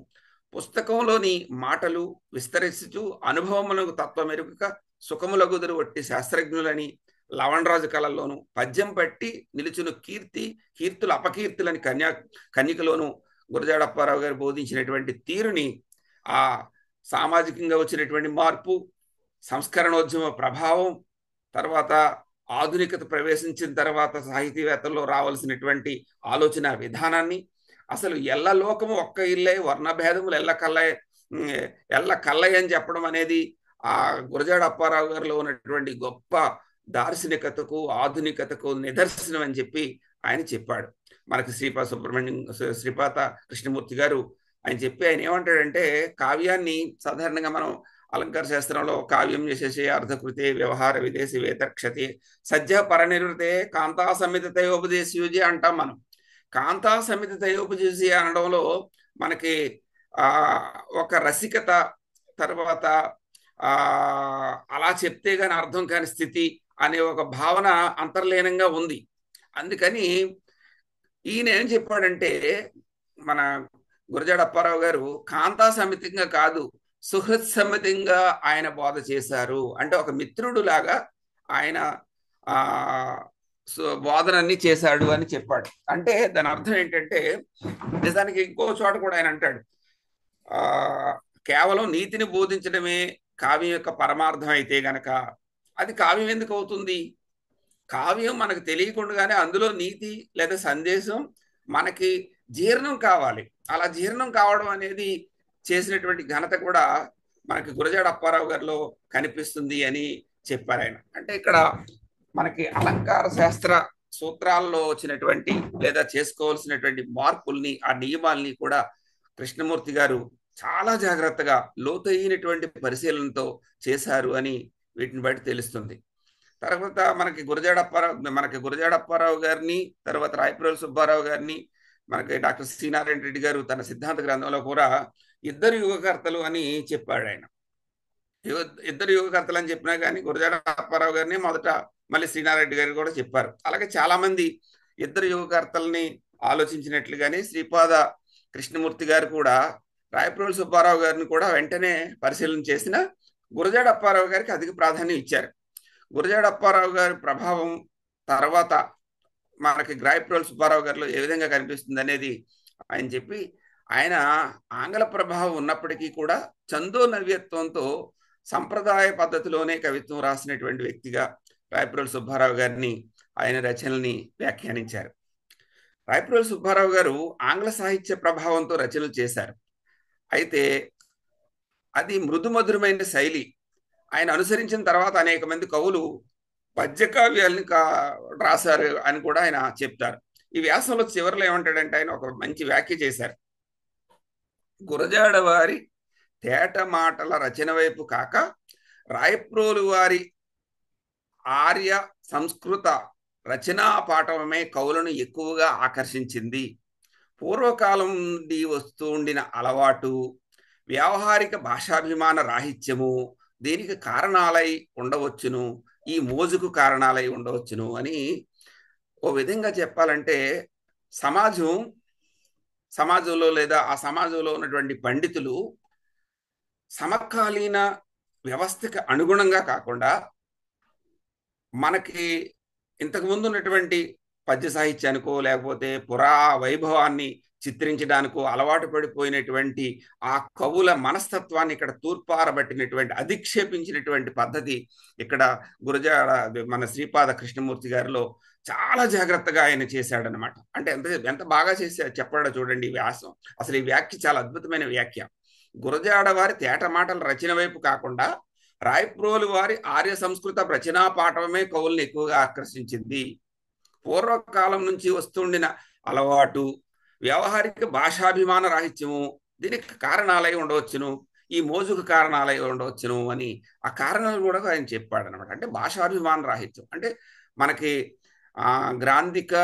పుస్తకంలోని మాటలు విస్తరిస్తూ అనుభవములకు తత్వమెరుక సుఖములగుదురు వట్టి శాస్త్రజ్ఞులని లవణరాజు కళల్లోను పద్యం పట్టి నిలుచును కీర్తులు అపకీర్తులని కన్యకలోను గురజాడ అప్పారావు గారు బోధించినటువంటి తీరుని, ఆ సామాజికంగా వచ్చినటువంటి మార్పు, సంస్కరణోద్యమ ప్రభావం, తర్వాత ఆధునికత ప్రవేశించిన తర్వాత సాహితీవేత్తల్లో రావాల్సినటువంటి ఆలోచన విధానాన్ని, అసలు ఎల్ల లోకము ఒక్క ఇల్లే, వర్ణభేదములు ఎల్ల కల్లయ్య అని చెప్పడం అనేది ఆ గురజాడ అప్పారావు గారిలో ఉన్నటువంటి గొప్ప దార్శనికతకు, ఆధునికతకు నిదర్శనం అని చెప్పి ఆయన చెప్పాడు. మనకి శ్రీపాద కృష్ణమూర్తి గారు ఆయన ఏమంటాడంటే, కావ్యాన్ని సాధారణంగా మనం అలంకార శాస్త్రంలో కావ్యం చేసేసి అర్ధకృతే వ్యవహార విదేశీ వేతర్క్షతే సజ్జ పరనిర్వృతే కాంతా సమితయోపదేశీ అంటాం మనం. కాంతా సమితయోపదేశీ అనడంలో మనకి ఆ ఒక రసికత, తర్వాత ఆ అలా చెప్తే గాని అర్థం కాని స్థితి అనే ఒక భావన అంతర్లీనంగా ఉంది. అందుకని ఈయన ఏం చెప్పాడంటే, మన గురజాడ అప్పారావు గారు కాంతా సమితిగా కాదు, సుహృత్ సమితిగా ఆయన బోధ చేశారు. అంటే ఒక మిత్రుడు లాగా ఆయన ఆ బోధనని చేశాడు అని చెప్పాడు. అంటే దాని అర్థం ఏంటంటే, నిజానికి ఇంకో చోట కూడా ఆయన అంటాడు, ఆ కేవలం నీతిని బోధించడమే కావ్యం యొక్క పరమార్థం అయితే గనక అది కావ్యం ఎందుకు అవుతుంది? కావ్యం మనకు తెలియకుండానే అందులో నీతి లేదా సందేశం మనకి జీర్ణం కావాలి. అలా జీర్ణం కావడం అనేది చేసినటువంటి ఘనత కూడా మనకి గురజాడ అప్పారావు గారిలో కనిపిస్తుంది అని చెప్పారు ఆయన. అంటే ఇక్కడ మనకి అలంకార శాస్త్ర సూత్రాల్లో వచ్చినటువంటి లేదా చేసుకోవాల్సినటువంటి మార్పుల్ని, ఆ నియమాల్ని కూడా కృష్ణమూర్తి గారు చాలా జాగ్రత్తగా లోతైనటువంటి పరిశీలనతో చేశారు అని వీటిని బట్టి తెలుస్తుంది. తర్వాత మనకి గురజాడ అప్పారావు గారిని, తర్వాత రాయప్రోలు సుబ్బారావు గారిని, మనకి డాక్టర్ సి నారాయణ రెడ్డి గారు తన సిద్ధాంత గ్రంథంలో కూడా ఇద్దరు యుగకర్తలు అని చెప్పాడు ఆయన. ఇద్దరు యుగకర్తలు అని చెప్పినా కానీ గురజాడ అప్పారావు గారిని మొదట, మళ్ళీ శ్రీనారాయణ రెడ్డి గారు కూడా చెప్పారు. అలాగే చాలా మంది ఇద్దరు యుగకర్తల్ని ఆలోచించినట్లుగానే శ్రీపాద కృష్ణమూర్తి గారు కూడా రాయప్రోలు సుబ్బారావు గారిని కూడా వెంటనే పరిశీలన చేసిన గురజాడ అప్పారావు గారికి అధిక ప్రాధాన్యం ఇచ్చారు. గురజాడ అప్పారావు గారి ప్రభావం తర్వాత మనకి రాయప్రోలు సుబ్బారావు గారిలో ఏ విధంగా కనిపిస్తుంది అనేది ఆయన చెప్పి, ఆయన ఆంగ్ల ప్రభావం ఉన్నప్పటికీ కూడా చందో నవ్యత్వంతో సంప్రదాయ పద్ధతిలోనే కవిత్వం రాసినటువంటి వ్యక్తిగా రాయప్రోలు సుబ్బారావు గారిని, ఆయన రచనల్ని వ్యాఖ్యానించారు. రాయప్రోలు సుబ్బారావు గారు ఆంగ్ల సాహిత్య ప్రభావంతో రచనలు చేశారు. అయితే అది మృదుమధురమైన శైలి. ఆయన అనుసరించిన తర్వాత అనేక మంది కవులు పద్యకావ్యాలని రాశారు అని కూడా ఆయన చెప్తారు. ఈ వ్యాసంలో చివరిలో ఏమంటాడంటే, ఆయన ఒక మంచి వ్యాఖ్య చేశారు. గురజాడ వారి తేట మాటల రచన వైపు కాక రాయప్రోలు వారి ఆర్య సంస్కృత రచనా పాఠవమే కవులను ఎక్కువగా ఆకర్షించింది. పూర్వకాలం నుండి వస్తూ ఉండిన అలవాటు, వ్యావహారిక భాషాభిమాన రాహిత్యము దీనికి కారణాలై ఉండవచ్చును, ఈ మోజుకు కారణాలై ఉండవచ్చును అని. ఓ విధంగా చెప్పాలంటే సమాజంలో లేదా ఆ సమాజంలో ఉన్నటువంటి పండితులు సమకాలీన వ్యవస్థకి అనుగుణంగా కాకుండా మనకి ఇంతకుముందు ఉన్నటువంటి పద్య సాహిత్యానికో లేకపోతే పురా వైభవాన్ని చిత్రించడానికో అలవాటు పడిపోయినటువంటి ఆ కవుల మనస్తత్వాన్ని ఇక్కడ తూర్పారబట్టినటువంటి, అధిక్షేపించినటువంటి పద్ధతి ఇక్కడ గురజాడ మన శ్రీపాద కృష్ణమూర్తి గారిలో చాలా జాగ్రత్తగా ఆయన చేశాడనమాట. అంటే ఎంత బాగా చెప్పాడో చూడండి ఈ వ్యాసం. అసలు ఈ వ్యాఖ్య చాలా అద్భుతమైన వ్యాఖ్య. గురజాడ వారి తేట మాటల రచన వైపు కాకుండా రాయప్రోలు వారి ఆర్య సంస్కృత రచనా పాఠవమే కవుల్ని ఎక్కువగా ఆకర్షించింది. పూర్వకాలం నుంచి వస్తుండిన అలవాటు, వ్యవహారిక భాషాభిమాన రాహిత్యము దీనికి కారణాలై ఉండవచ్చును, ఈ మోజుకు కారణాలై ఉండవచ్చును అని ఆ కారణాలు కూడా ఆయన చెప్పాడు అనమాట. అంటే భాషాభిమాన రాహిత్యం అంటే మనకి గ్రాంధిక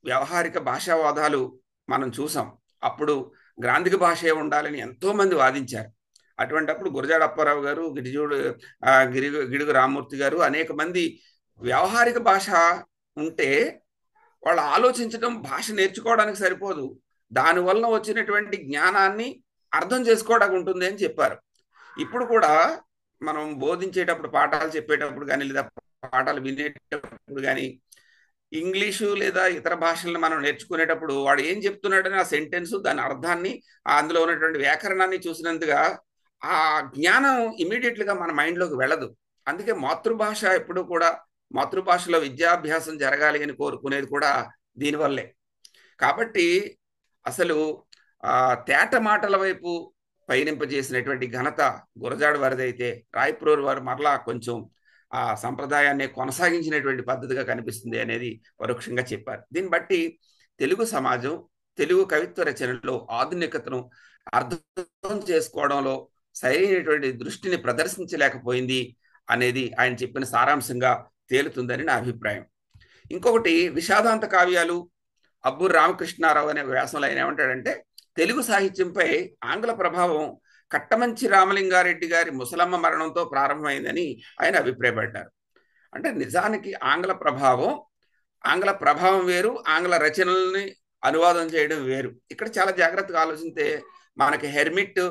వ్యవహారిక భాషావాదాలు మనం చూసాం. అప్పుడు గ్రాంధిక భాషే ఉండాలని ఎంతో మంది వాదించారు. అటువంటిప్పుడు గురజాడ అప్పారావు గారు, గిడుగు రామ్మూర్తి గారు, అనేక మంది వ్యవహారిక భాష ఉంటే వాళ్ళు ఆలోచించడం, భాష నేర్చుకోవడానికి సరిపోదు, దానివల్ల వచ్చినటువంటి జ్ఞానాన్ని అర్థం చేసుకోవడానికి ఉంటుంది అని చెప్పారు. ఇప్పుడు కూడా మనం బోధించేటప్పుడు, పాఠాలు చెప్పేటప్పుడు కానీ లేదా పాఠాలు వినేటప్పుడు కానీ ఇంగ్లీషు లేదా ఇతర భాషలను మనం నేర్చుకునేటప్పుడు వాడు ఏం చెప్తున్నాడని ఆ సెంటెన్స్, దాని అర్థాన్ని, అందులో ఉన్నటువంటి వ్యాకరణాన్ని చూసినందుగా ఆ జ్ఞానం ఇమీడియట్గా మన మైండ్లోకి వెళ్ళదు. అందుకే మాతృభాష ఎప్పుడు కూడా, మాతృభాషలో విద్యాభ్యాసం జరగాలి అని కోరుకునేది కూడా దీనివల్లే. కాబట్టి అసలు తేట మాటల వైపు పయనింపజేసినటువంటి ఘనత గురజాడ వారిదైతే, రాయప్రోలు వారు మరలా కొంచెం ఆ సంప్రదాయాన్ని కొనసాగించినటువంటి పద్ధతిగా కనిపిస్తుంది అనేది పరోక్షంగా చెప్పారు. దీన్ని బట్టి తెలుగు సమాజం తెలుగు కవిత్వ రచనలో ఆధునికతను అర్థం చేసుకోవడంలో సరైనటువంటి దృష్టిని ప్రదర్శించలేకపోయింది అనేది ఆయన చెప్పిన సారాంశంగా తేలుతుందని నా అభిప్రాయం. ఇంకొకటి, విషాదాంత కావ్యాలు అబ్బూరి రామకృష్ణారావు అనే వ్యాసంలో ఆయన ఏమంటాడంటే, తెలుగు సాహిత్యంపై ఆంగ్ల ప్రభావం కట్టమంచి రామలింగారెడ్డి గారి ముసలమ్మ మరణంతో ప్రారంభమైందని ఆయన అభిప్రాయపడ్డారు. అంటే నిజానికి ఆంగ్ల ప్రభావం వేరు, ఆంగ్ల రచనల్ని అనువాదం చేయడం వేరు. ఇక్కడ చాలా జాగ్రత్తగా ఆలోచిస్తే మనకి హెర్మిట్,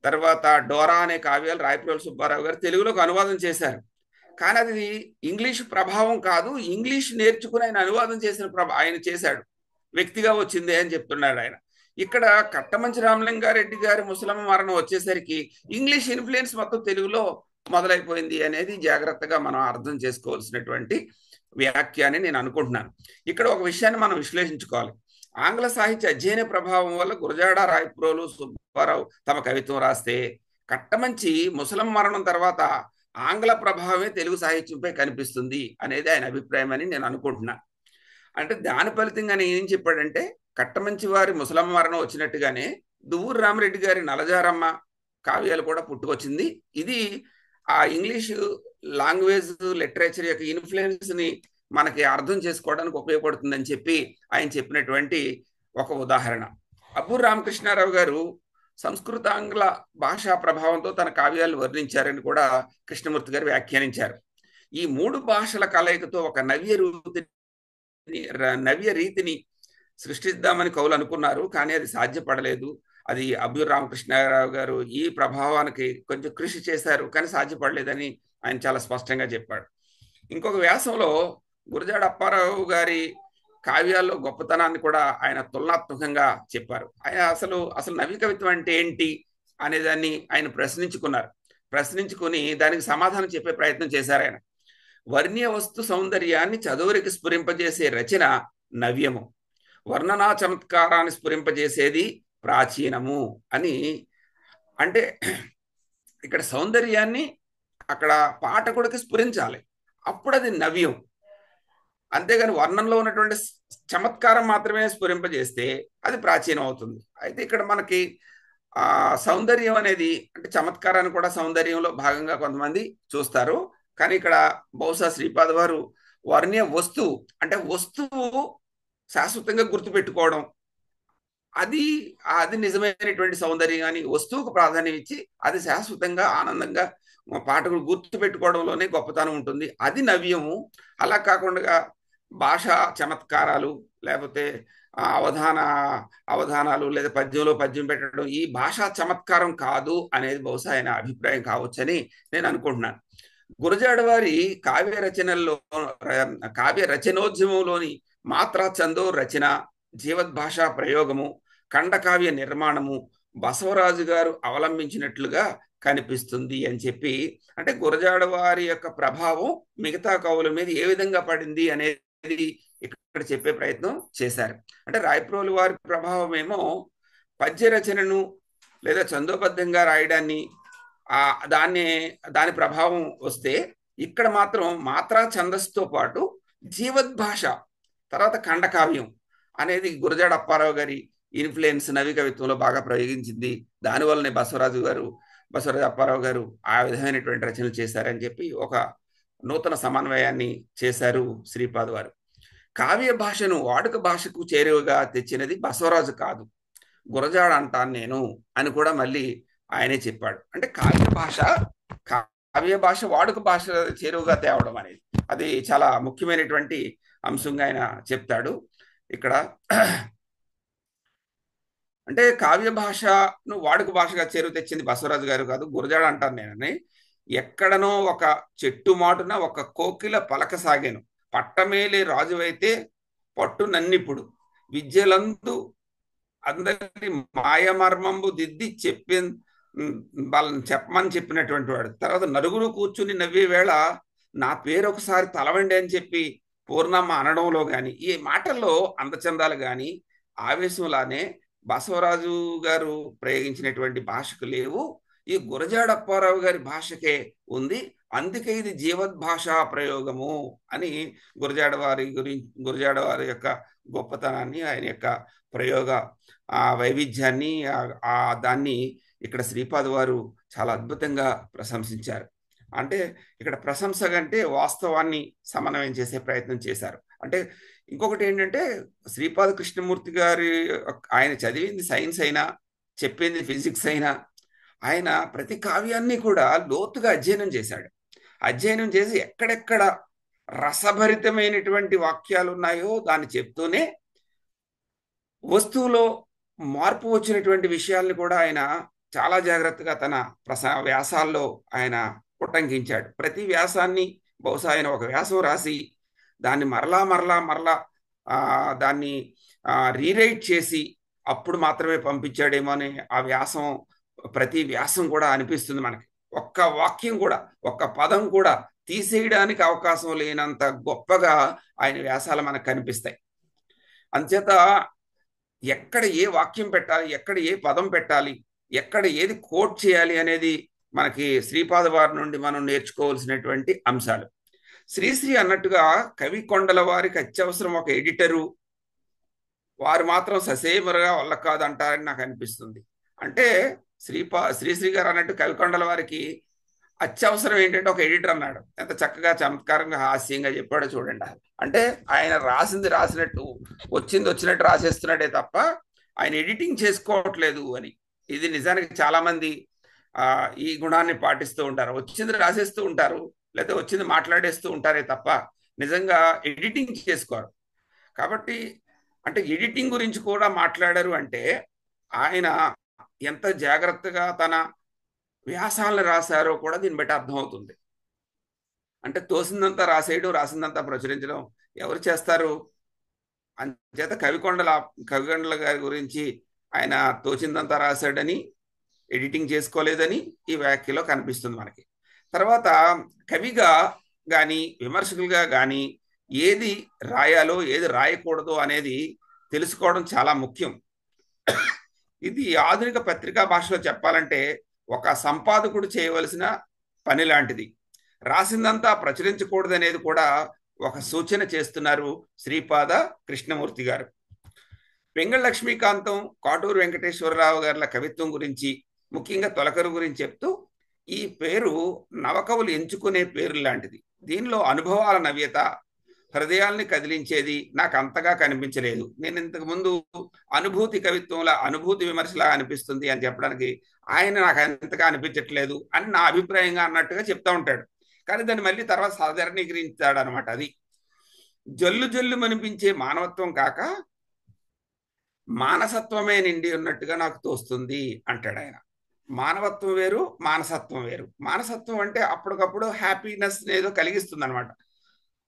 తర్వాత డోరా అనే కావ్యాలు రాయప్రోలు సుబ్బారావు గారు తెలుగులోకి అనువాదం చేశారు. కానీ అది ఇంగ్లీష్ ప్రభావం కాదు, ఇంగ్లీష్ నేర్చుకుని ఆయన అనువాదం ఆయన చేశాడు, వ్యక్తిగా వచ్చింది అని చెప్తున్నాడు ఆయన. ఇక్కడ కట్టమంచి రామలింగారెడ్డి గారి ముసలమ్మ మరణం వచ్చేసరికి ఇంగ్లీష్ ఇన్ఫ్లుయెన్స్ మొత్తం తెలుగులో మొదలైపోయింది అనేది జాగ్రత్తగా మనం అర్థం చేసుకోవాల్సినటువంటి వ్యాఖ్య అని నేను అనుకుంటున్నాను. ఇక్కడ ఒక విషయాన్ని మనం విశ్లేషించుకోవాలి. ఆంగ్ల సాహిత్య అధ్యయన ప్రభావం వల్ల గురజాడ, రాయప్రోలు సుబ్బారావు తమ కవిత్వం రాస్తే, కట్టమంచి ముసలమ్మ మరణం తర్వాత ఆంగ్ల ప్రభావమే తెలుగు సాహిత్యంపై కనిపిస్తుంది అనేది ఆయన అభిప్రాయం అని నేను అనుకుంటున్నాను. అంటే దాని ఫలితంగా ఆయన ఏం చెప్పాడంటే, కట్టమంచి వారి ముసలమ్మ మరణం వచ్చినట్టుగానే దువ్వూరు రామిరెడ్డి గారి నలజారమ్మ కావ్యాలు కూడా పుట్టుకొచ్చింది. ఇది ఆ ఇంగ్లీషు లాంగ్వేజ్ లిటరేచర్ యొక్క ఇన్ఫ్లుయెన్స్ ని మనకి అర్థం చేసుకోవడానికి ఉపయోగపడుతుందని చెప్పి ఆయన చెప్పినటువంటి ఒక ఉదాహరణ. అబ్బూరి రామకృష్ణారావు గారు సంస్కృతాంగ్ల భాషా ప్రభావంతో తన కావ్యాలు వర్ణించారని కూడా కృష్ణమూర్తి గారు వ్యాఖ్యానించారు. ఈ మూడు భాషల కలయికతో ఒక నవ్య రీతిని సృష్టిద్దామని కవులు అనుకున్నారు, కానీ అది సాధ్యపడలేదు. అది అబ్బూరి రామకృష్ణారావు గారు ఈ ప్రభావానికి కొంచెం కృషి చేశారు, కానీ సాధ్యపడలేదని ఆయన చాలా స్పష్టంగా చెప్పాడు. ఇంకొక వ్యాసంలో గురజాడ అప్పారావు గారి కావ్యాల్లో గొప్పతనాన్ని కూడా ఆయన తులనాత్మకంగా చెప్పారు. ఆయన అసలు నవ్య కవిత్వం అంటే ఏంటి అనేదాన్ని ఆయన ప్రశ్నించుకుని దానికి సమాధానం చెప్పే ప్రయత్నం చేశారు ఆయన. వర్ణ్య వస్తు సౌందర్యాన్ని చదువురికి స్ఫురింపజేసే రచన నవ్యము, వర్ణనా చమత్కారాన్ని స్ఫురింపజేసేది ప్రాచీనము అని. అంటే ఇక్కడ సౌందర్యాన్ని అక్కడ పాఠకుడికి స్ఫురించాలి, అప్పుడు అది నవ్యం. అంతేగాని వర్ణంలో ఉన్నటువంటి చమత్కారం మాత్రమే స్ఫురింపజేస్తే అది ప్రాచీనం అవుతుంది. అయితే ఇక్కడ మనకి సౌందర్యం అనేది, అంటే చమత్కారాన్ని కూడా సౌందర్యంలో భాగంగా కొంతమంది చూస్తారు. కానీ ఇక్కడ బహుశా శ్రీపాద వారు వర్ణ్య వస్తువు అంటే వస్తువు శాశ్వతంగా గుర్తుపెట్టుకోవడం, అది నిజమైనటువంటి సౌందర్యం. అని వస్తువుకు ప్రాధాన్యం ఇచ్చి అది శాశ్వతంగా ఆనందంగా పాఠకులు గుర్తు పెట్టుకోవడంలోనే గొప్పతనం ఉంటుంది, అది నవ్యము. అలా కాకుండా భాషా చమత్కారాలు లేకపోతే అవధానాలు లేదా పద్యంలో పద్యం పెట్టడం ఈ భాషా చమత్కారం కాదు అనేది బహుశా ఆయన అభిప్రాయం కావచ్చని నేను అనుకుంటున్నాను. గురజాడ వారి కావ్య రచనోద్యమంలోని మాత్రా చందో రచన, జీవద్భాషా ప్రయోగము, ఖండకావ్య నిర్మాణము బసవరాజు గారు అవలంబించినట్లుగా కనిపిస్తుంది అని చెప్పి, అంటే గురజాడ వారి యొక్క ప్రభావం మిగతా కవుల మీద ఏ విధంగా పడింది అనేది ఇక్కడ చెప్పే ప్రయత్నం చేశారు. అంటే రాయప్రోలు వారి ప్రభావం ఏమో పద్య రచనను లేదా చందోబద్ధంగా రాయడాన్ని, దాని ప్రభావం వస్తే, ఇక్కడ మాత్రం మాత్రా ఛందస్సుతో పాటు జీవద్భాష తర్వాత ఖండకావ్యం అనేది గురజాడ అప్పారావు గారి ఇన్ఫ్లుయెన్స్ నవీ కవిత్వంలో బాగా ప్రయోగించింది. దానివల్లనే బసవరాజు అప్పారావు గారు ఆ విధమైనటువంటి రచనలు చేశారని చెప్పి ఒక నూతన సమన్వయాన్ని చేశారు శ్రీపాద వారు. కావ్య భాషను వాడుక భాషకు చేరువగా తెచ్చినది బసవరాజు కాదు, గురజాడ అంటాను నేను అని కూడా మళ్ళీ ఆయనే చెప్పాడు. అంటే కావ్య భాష వాడుక భాష చేరువగా తేవడం అనేది అది చాలా ముఖ్యమైనటువంటి అంశంగా ఆయన చెప్తాడు ఇక్కడ. అంటే కావ్య భాషను వాడుక భాషగా చేరువ తెచ్చింది బసవరాజు గారు కాదు, గురజాడ అంటాను నేనని. ఎక్కడనో ఒక చెట్టు మాటున ఒక కోకిల పలక సాగాను, పట్టమేలే రాజువైతే పట్టు నన్నిప్పుడు, విద్యలందు అందరి మాయమర్మంబు దిద్ది వాళ్ళని చెప్పమని చెప్పినటువంటి వాడు. తర్వాత నలుగురు కూర్చుని నవ్వే వేళ నా పేరు ఒకసారి తలవండి అని చెప్పి పూర్ణమ్మ అనడంలో కానీ, ఈ మాటల్లో అందచందాలు కానీ ఆవేశంలానే బసవరాజు గారు ప్రయోగించినటువంటి భాషకు లేవు, ఈ గురజాడ అప్పారావు గారి భాషకే ఉంది. అందుకే ఇది జీవద్భాషా ప్రయోగము అని గురజాడ వారి యొక్క గొప్పతనాన్ని, ఆయన యొక్క ప్రయోగ వైవిధ్యాన్ని, దాన్ని ఇక్కడ శ్రీపాద్ వారు చాలా అద్భుతంగా ప్రశంసించారు. అంటే ఇక్కడ ప్రశంస కంటే వాస్తవాన్ని సమన్వయం చేసే ప్రయత్నం చేశారు. అంటే ఇంకొకటి ఏంటంటే, శ్రీపాద కృష్ణమూర్తి గారి ఆయన చదివింది సైన్స్ అయినా, చెప్పింది ఫిజిక్స్ అయినా, ఆయన ప్రతి కావ్యాన్ని కూడా లోతుగా అధ్యయనం చేశాడు. అధ్యయనం చేసి ఎక్కడెక్కడ రసభరితమైనటువంటి వాక్యాలు ఉన్నాయో దాన్ని చెప్తూనే వస్తువులో మార్పు వచ్చినటువంటి విషయాల్ని కూడా ఆయన చాలా జాగ్రత్తగా తన వ్యాసాల్లో ఆయన ఉటంకించాడు. ప్రతి వ్యాసాన్ని బహుశా ఆయన ఒక వ్యాసం రాసి దాన్ని మరలా మరలా మరలా దాన్ని రీరైట్ చేసి అప్పుడు మాత్రమే పంపించాడేమో అని ఆ వ్యాసం, ప్రతి వ్యాసం కూడా అనిపిస్తుంది మనకి. ఒక్క వాక్యం కూడా, ఒక్క పదం కూడా తీసేయడానికి అవకాశం లేనంత గొప్పగా ఆయన వ్యాసాలు మనకు కనిపిస్తాయి. అంచేత ఎక్కడ ఏ వాక్యం పెట్టాలి, ఎక్కడ ఏ పదం పెట్టాలి, ఎక్కడ ఏది కోట్ చేయాలి అనేది మనకి శ్రీపాద వారి నుండి మనం నేర్చుకోవాల్సినటువంటి అంశాలు. శ్రీశ్రీ అన్నట్టుగా కవి కొండల వారికి అత్యవసరం ఒక ఎడిటరు, వారు మాత్రం ససేమరగా వల్ల కాదంటారని నాకు అనిపిస్తుంది. అంటే శ్రీశ్రీ గారు అన్నట్టు కవికొండల వారికి అత్యవసరం ఏంటంటే ఒక ఎడిటర్ అన్నాడు. ఎంత చక్కగా చమత్కారంగా హాస్యంగా చెప్పాడో చూడండి. అంటే ఆయన రాసింది రాసినట్టు, వచ్చింది వచ్చినట్టు రాసేస్తున్నాడే తప్ప ఆయన ఎడిటింగ్ చేసుకోవట్లేదు అని. ఇది నిజానికి చాలా మంది ఈ గుణాన్ని పాటిస్తూ ఉంటారు. వచ్చింది రాసేస్తూ ఉంటారు, లేకపోతే వచ్చింది మాట్లాడేస్తూ ఉంటారే తప్ప నిజంగా ఎడిటింగ్ చేసుకోరు. కాబట్టి అంటే ఎడిటింగ్ గురించి కూడా మాట్లాడారు అంటే ఆయన ఎంత జాగ్రత్తగా తన వ్యాసాలను రాశారో కూడా దీన్ని బట్టి అర్థమవుతుంది. అంటే తోసిందంతా రాసేయడం, రాసిందంతా ప్రచురించడం ఎవరు చేస్తారు? అంచేత కవికొండల గారి గురించి ఆయన తోచిందంతా రాశాడని, ఎడిటింగ్ చేసుకోలేదని ఈ వ్యాఖ్యలో కనిపిస్తుంది మనకి. తర్వాత కవిగా కానీ విమర్శకులుగా కానీ ఏది రాయాలో ఏది రాయకూడదో అనేది తెలుసుకోవడం చాలా ముఖ్యం. ఇది ఆధునిక పత్రికా భాషలో చెప్పాలంటే ఒక సంపాదకుడు చేయవలసిన పని లాంటిది. రాసిందంతా ప్రచురించకూడదు అనేది కూడా ఒక సూచన చేస్తున్నారు శ్రీపాద కృష్ణమూర్తి గారు. పింగళ లక్ష్మీకాంతం, కాటూరు వెంకటేశ్వరరావు గారుల కవిత్వం గురించి, ముఖ్యంగా తొలకరు గురించి చెప్తూ, ఈ పేరు నవకవులు ఎంచుకునే పేరు లాంటిది. దీనిలో అనుభవాల నవ్యత, హృదయాల్ని కదిలించేది నాకు అంతగా కనిపించలేదు. నేను ఇంతకు ముందు అనుభూతి కవిత్వంలా, అనుభూతి విమర్శలా అనిపిస్తుంది అని చెప్పడానికి ఆయన నాకు అంతగా అనిపించట్లేదు అని నా అభిప్రాయంగా అన్నట్టుగా చెప్తా ఉంటాడు. కానీ దాన్ని మళ్ళీ తర్వాత సాధారణీకరించాడు అనమాట. అది జల్లు జల్లు అనిపించే మానవత్వం కాక మానసత్వమే నిండి ఉన్నట్టుగా నాకు తోస్తుంది అంటాడు ఆయన. మానవత్వం వేరు, మానసత్వం వేరు. మానసత్వం అంటే అప్పటికప్పుడు హ్యాపీనెస్ ఏదో కలిగిస్తుంది అనమాట.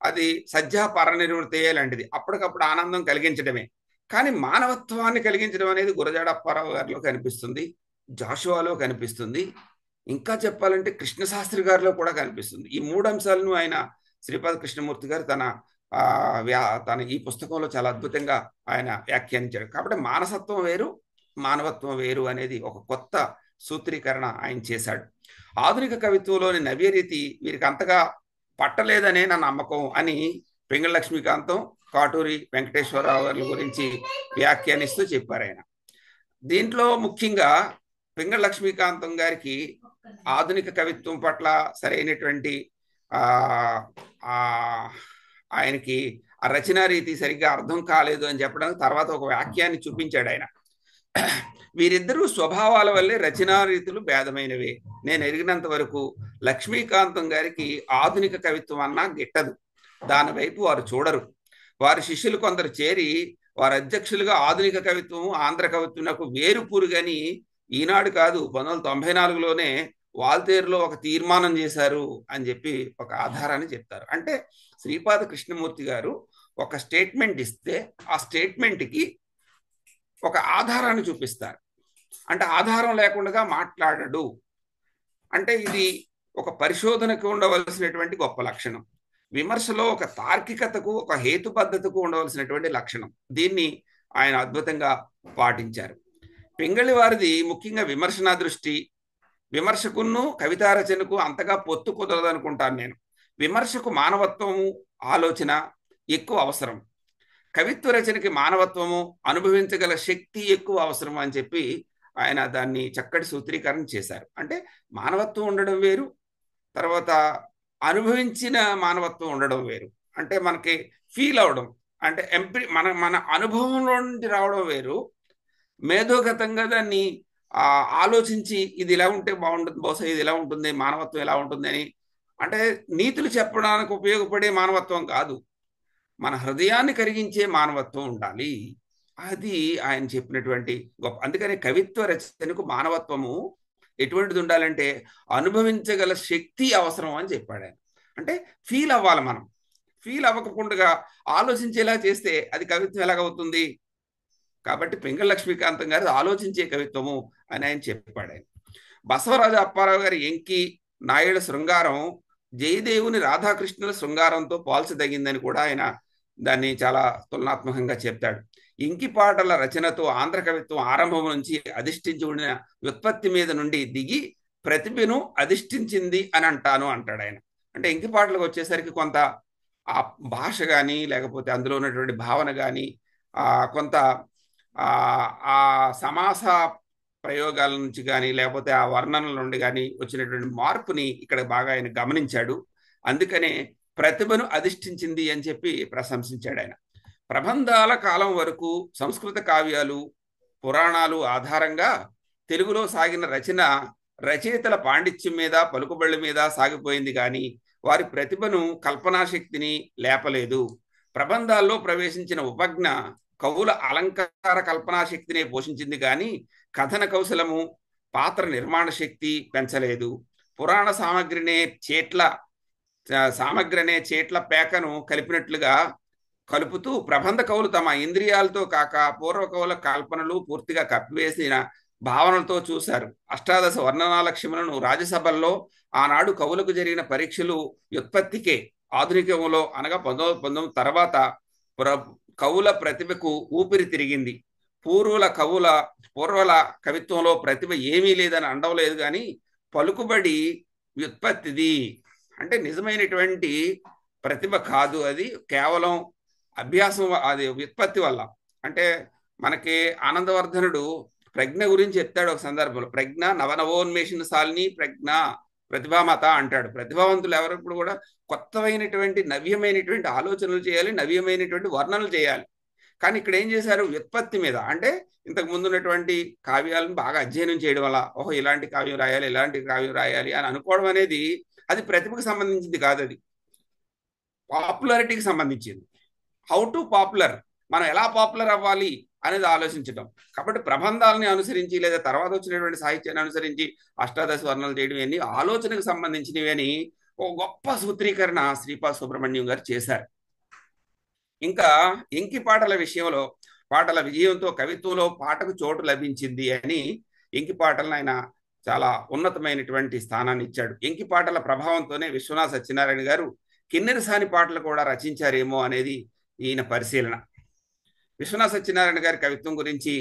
అది సజ్జా పరనిర్వృతే లాంటిది, అప్పటికప్పుడు ఆనందం కలిగించడమే. కానీ మానవత్వాన్ని కలిగించడం అనేది గురజాడ అప్పారావు గారిలో కనిపిస్తుంది, జాషువాలో కనిపిస్తుంది, ఇంకా చెప్పాలంటే కృష్ణశాస్త్రి గారిలో కూడా కనిపిస్తుంది. ఈ మూడు అంశాలను ఆయన శ్రీపాద కృష్ణమూర్తి గారు తన ఈ పుస్తకంలో చాలా అద్భుతంగా ఆయన వ్యాఖ్యానించాడు. కాబట్టి మానసత్వం వేరు, మానవత్వం వేరు అనేది ఒక కొత్త సూత్రీకరణ ఆయన చేశాడు. ఆధునిక కవిత్వంలోని నవ్యరీతి వీరికి అంతగా పట్టలేదనే నా నమ్మకం అని పింగళ లక్ష్మీకాంతం, కాటూరి వెంకటేశ్వరరావు గారి గురించి వ్యాఖ్యానిస్తూ చెప్పారు ఆయన. దీంట్లో ముఖ్యంగా పింగళ లక్ష్మీకాంతం గారికి ఆధునిక కవిత్వం పట్ల సరైనటువంటి ఆయనకి ఆ రచనా రీతి సరిగ్గా అర్థం కాలేదు అని చెప్పడానికి తర్వాత ఒక వాక్యాన్ని చూపించాడు ఆయన. వీరిద్దరూ స్వభావాల వల్లే రచనా రీతులు భేదమైనవే. నేను ఎరిగినంత వరకు లక్ష్మీకాంతం గారికి ఆధునిక కవిత్వం అన్నా గిట్టదు, దాని వైపు వారు చూడరు. వారి శిష్యులు కొందరు చేరి వారి అధ్యక్షులుగా ఆధునిక కవిత్వం, ఆంధ్ర కవిత్వంకు వేరు పురుగని ఈనాడు కాదు 1994లోనే వాల్తేరులో ఒక తీర్మానం చేశారు అని చెప్పి ఒక ఆధారాన్ని చెప్తారు. అంటే శ్రీపాద కృష్ణమూర్తి గారు ఒక స్టేట్మెంట్ ఇస్తే ఆ స్టేట్మెంట్కి ఒక ఆధారాన్ని చూపిస్తారు. అంటే ఆధారం లేకుండా మాట్లాడడు. అంటే ఇది ఒక పరిశోధనకు ఉండవలసినటువంటి గొప్ప లక్షణం. విమర్శలో ఒక తార్కికతకు, ఒక హేతుబద్ధతకు ఉండవలసినటువంటి లక్షణం. దీన్ని ఆయన అద్భుతంగా పాటించారు. పింగళి వారిది ముఖ్యంగా విమర్శనా దృష్టి. విమర్శకును కవితా రచనకు అంతగా పొత్తు కుదరదనుకుంటాను నేను. విమర్శకు మానవత్వము, ఆలోచన ఎక్కువ అవసరం. కవిత్వ రచనకి మానవత్వము, అనుభవించగల శక్తి ఎక్కువ అవసరం అని చెప్పి ఆయన దాన్ని చక్కటి సూత్రీకరణ చేశారు. అంటే మానవత్వం ఉండడం వేరు, తర్వాత అనుభవించిన మానవత్వం ఉండడం వేరు. అంటే మనకి ఫీల్ అవడం, అంటే మన మన అనుభవంలో నుండి రావడం వేరు, మేధోగతంగా దాన్ని ఆలోచించి ఇది ఇలా ఉంటే బాగుంటుంది, బహుశా ఇది ఇలా ఉంటుంది, మానవత్వం ఎలా ఉంటుంది అని, అంటే నీతులు చెప్పడానికి ఉపయోగపడే మానవత్వం కాదు, మన హృదయాన్ని కరిగించే మానవత్వం ఉండాలి. అది ఆయన చెప్పినటువంటి గొప్ప. అందుకని కవిత్వ రచనకు మానవత్వము ఎటువంటిది ఉండాలంటే అనుభవించగల శక్తి అవసరం అని చెప్పాడు ఆయన. అంటే ఫీల్ అవ్వాలి మనం. ఫీల్ అవ్వకుండా ఆలోచించేలా చేస్తే అది కవిత్వం ఎలాగవుతుంది? కాబట్టి పింగళ లక్ష్మీకాంతం గారు ఆలోచించే కవిత్వము అని ఆయన చెప్పాడు. ఆయన బసవరాజు అప్పారావు గారి ఎంకి నాయుడు శృంగారం జయదేవుని రాధాకృష్ణుల శృంగారంతో పోల్చదగిందని కూడా ఆయన దాన్ని చాలా తులనాత్మకంగా చెప్తాడు. ఇంకి పాటల రచనతో ఆంధ్ర కవిత్వం ఆరంభం నుంచి అధిష్ఠించి ఉండిన వ్యుత్పత్తి మీద నుండి దిగి ప్రతిభను అధిష్ఠించింది అని అంటాను అంటాడు ఆయన. అంటే ఇంకి పాటలకు వచ్చేసరికి కొంత ఆ భాష కానీ, లేకపోతే అందులో ఉన్నటువంటి భావన కానీ, కొంత ఆ సమాస ప్రయోగాల నుంచి కానీ, లేకపోతే ఆ వర్ణనల నుండి కానీ వచ్చినటువంటి మార్పుని ఇక్కడ బాగా ఆయన గమనించాడు. అందుకనే ప్రతిభను అధిష్ఠించింది అని చెప్పి ప్రశంసించాడు ఆయన. ప్రబంధాల కాలం వరకు సంస్కృత కావ్యాలు, పురాణాలు ఆధారంగా తెలుగులో సాగిన రచన రచయితల పాండిత్యం మీద, పలుకుబళ్ళ మీద సాగిపోయింది కానీ వారి ప్రతిభను, కల్పనాశక్తిని లేపలేదు. ప్రబంధాల్లో ప్రవేశించిన ఉపజ్ఞ కవుల అలంకార కల్పనాశక్తినే పోషించింది కానీ కథన కౌశలము, పాత్ర నిర్మాణ శక్తి పెంచలేదు. పురాణ సామగ్రనే చేట్ల పేకను కలిపినట్లుగా కలుపుతూ ప్రబంధ కవులు తమ ఇంద్రియాలతో కాక పూర్వ కవుల కల్పనలు పూర్తిగా కప్పివేసిన భావనలతో చూశారు. అష్టాదశ వర్ణనాలక్ష్యములను రాజ్యసభల్లో ఆనాడు కవులకు జరిగిన పరీక్షలు వ్యుత్పత్తికే ఆధునికంలో అనగా 1919 తర్వాత కవుల ప్రతిభకు ఊపిరి తిరిగింది. పూర్వల కవిత్వంలో ప్రతిభ ఏమీ లేదని అనడం లేదు కానీ పలుకుబడి వ్యుత్పత్తిది. అంటే నిజమైనటువంటి ప్రతిభ కాదు, అది కేవలం అభ్యాసం, అది వ్యుత్పత్తి వల్ల. అంటే మనకి ఆనందవర్ధనుడు ప్రజ్ఞ గురించి చెప్తాడు ఒక సందర్భంలో. ప్రజ్ఞ నవనవోన్మేషణశాలిని ప్రజ్ఞ ప్రతిభామత అంటాడు. ప్రతిభావంతులు ఎవరప్పుడు కూడా కొత్తమైనటువంటి నవ్యమైనటువంటి ఆలోచనలు చేయాలి, నవ్యమైనటువంటి వర్ణనలు చేయాలి. కానీ ఇక్కడ ఏం చేశారు? వ్యుత్పత్తి మీద. అంటే ఇంతకు ముందు ఉన్నటువంటి కావ్యాలను బాగా అధ్యయనం చేయడం వల్ల ఓహో ఇలాంటి కావ్యం రాయాలి, ఇలాంటి కావ్యం రాయాలి అని అనుకోవడం అనేది అది ప్రతిభకు సంబంధించింది కాదు, అది పాపులారిటీకి సంబంధించింది. హౌ టు పాపులర్, మనం ఎలా పాపులర్ అవ్వాలి అనేది ఆలోచించడం. కాబట్టి ప్రబంధాలని అనుసరించి లేదా తర్వాత వచ్చినటువంటి సాహిత్యాన్ని అనుసరించి అష్టాదశ వర్ణనలు చేయడం ఇవన్నీ ఆలోచనకు సంబంధించినవి అని ఒక గొప్ప సూత్రీకరణ శ్రీపాద సుబ్రహ్మణ్యం గారు చేశారు. ఇంకా ఎంకి పాటల విషయంలో పాటల విజయంతో కవిత్వంలో పాటకు చోటు లభించింది అని ఎంకి పాటలను ఆయన చాలా ఉన్నతమైనటువంటి స్థానాన్ని ఇచ్చాడు. ఎంకి పాటల ప్రభావంతోనే విశ్వనాథ సత్యనారాయణ గారు కిన్నెరసాని పాటలు కూడా రచించారేమో అనేది ఈయన పరిశీలన. విశ్వనాథ సత్యనారాయణ గారి కవిత్వం గురించి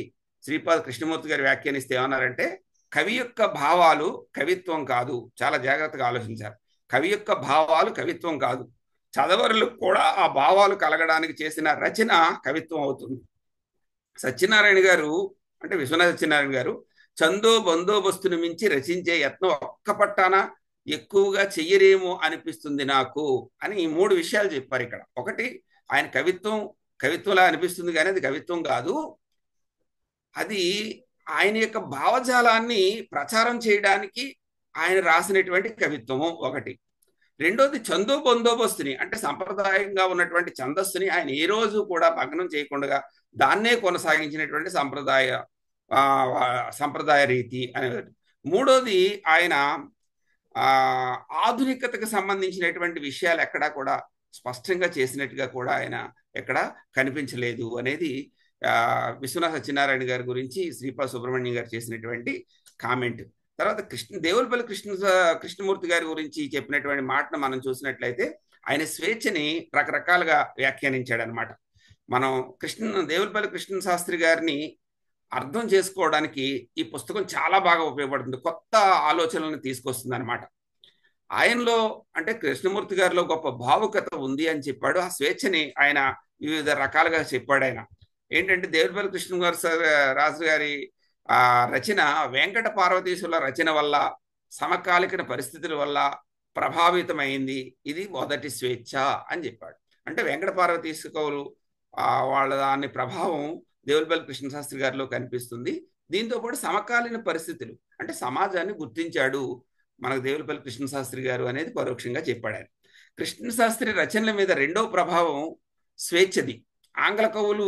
శ్రీపాద కృష్ణమూర్తి గారు వ్యాఖ్యానిస్తే ఏమన్నారంటే, కవి యొక్క భావాలు కవిత్వం కాదు. చాలా జాగ్రత్తగా ఆలోచించారు. కవి యొక్క భావాలు కవిత్వం కాదు, చదవరులకు కూడా ఆ భావాలు కలగడానికి చేసిన రచన కవిత్వం అవుతుంది. సత్యనారాయణ గారు అంటే విశ్వనాథ సత్యనారాయణ గారు చందో బందోబస్తును మించి రచించే యత్నం ఒక్క పట్టాన ఎక్కువగా చెయ్యరేమో అనిపిస్తుంది నాకు అని 3 విషయాలు చెప్పారు ఇక్కడ. ఒకటి, ఆయన కవిత్వంలా అనిపిస్తుంది కానీ అది కవిత్వం కాదు, అది ఆయన యొక్క భావజాలాన్ని ప్రచారం చేయడానికి ఆయన రాసినటువంటి కవిత్వము ఒకటి. రెండోది, చందో బందోబస్తుని అంటే సంప్రదాయంగా ఉన్నటువంటి ఛందస్సుని ఆయన ఏ రోజు కూడా భగ్నం చేయకుండా దాన్నే కొనసాగించినటువంటి సంప్రదాయ రీతి అనేది. మూడోది, ఆయన ఆధునికతకు సంబంధించినటువంటి విషయాలు ఎక్కడా కూడా స్పష్టంగా చేసినట్టుగా కూడా ఆయన ఎక్కడ కనిపించలేదు అనేది విశ్వనాథ సత్యనారాయణ గారి గురించి శ్రీపాద సుబ్రహ్మణ్యం గారు చేసినటువంటి కామెంట్. తర్వాత దేవులపల్లి కృష్ణమూర్తి గారి గురించి చెప్పినటువంటి మాటను మనం చూసినట్లయితే ఆయన స్వేచ్ఛని రకరకాలుగా వ్యాఖ్యానించాడు అనమాట. మనం దేవులపల్లి కృష్ణ శాస్త్రి గారిని అర్థం చేసుకోవడానికి ఈ పుస్తకం చాలా బాగా ఉపయోగపడుతుంది, కొత్త ఆలోచనలను తీసుకొస్తుంది అనమాట. ఆయనలో అంటే కృష్ణమూర్తి గారిలో గొప్ప భావుకత ఉంది అని చెప్పాడు. ఆ స్వేచ్ఛని ఆయన వివిధ రకాలుగా చెప్పాడు. ఆయన ఏంటంటే దేవులపల్లి కృష్ణ గారు రాజు గారి ఆ రచన వెంకట పార్వతీశ్వరుల రచన వల్ల సమకాలిక పరిస్థితుల వల్ల ప్రభావితమైంది. ఇది మొదటి స్వేచ్ఛ అని చెప్పాడు. అంటే వెంకట పార్వతీశ్వర కవులు వాళ్ళ దాని ప్రభావం దేవులపల్లి కృష్ణశాస్త్రి గారిలో కనిపిస్తుంది. దీంతో పాటు సమకాలీన పరిస్థితులు అంటే సమాజాన్ని గుర్తించాడు మనకు దేవులపల్లి కృష్ణశాస్త్రి గారు అనేది పరోక్షంగా చెప్పాడు ఆయన. కృష్ణశాస్త్రి రచనల మీద రెండో ప్రభావం స్వేచ్ఛది. ఆంగ్ల కవులు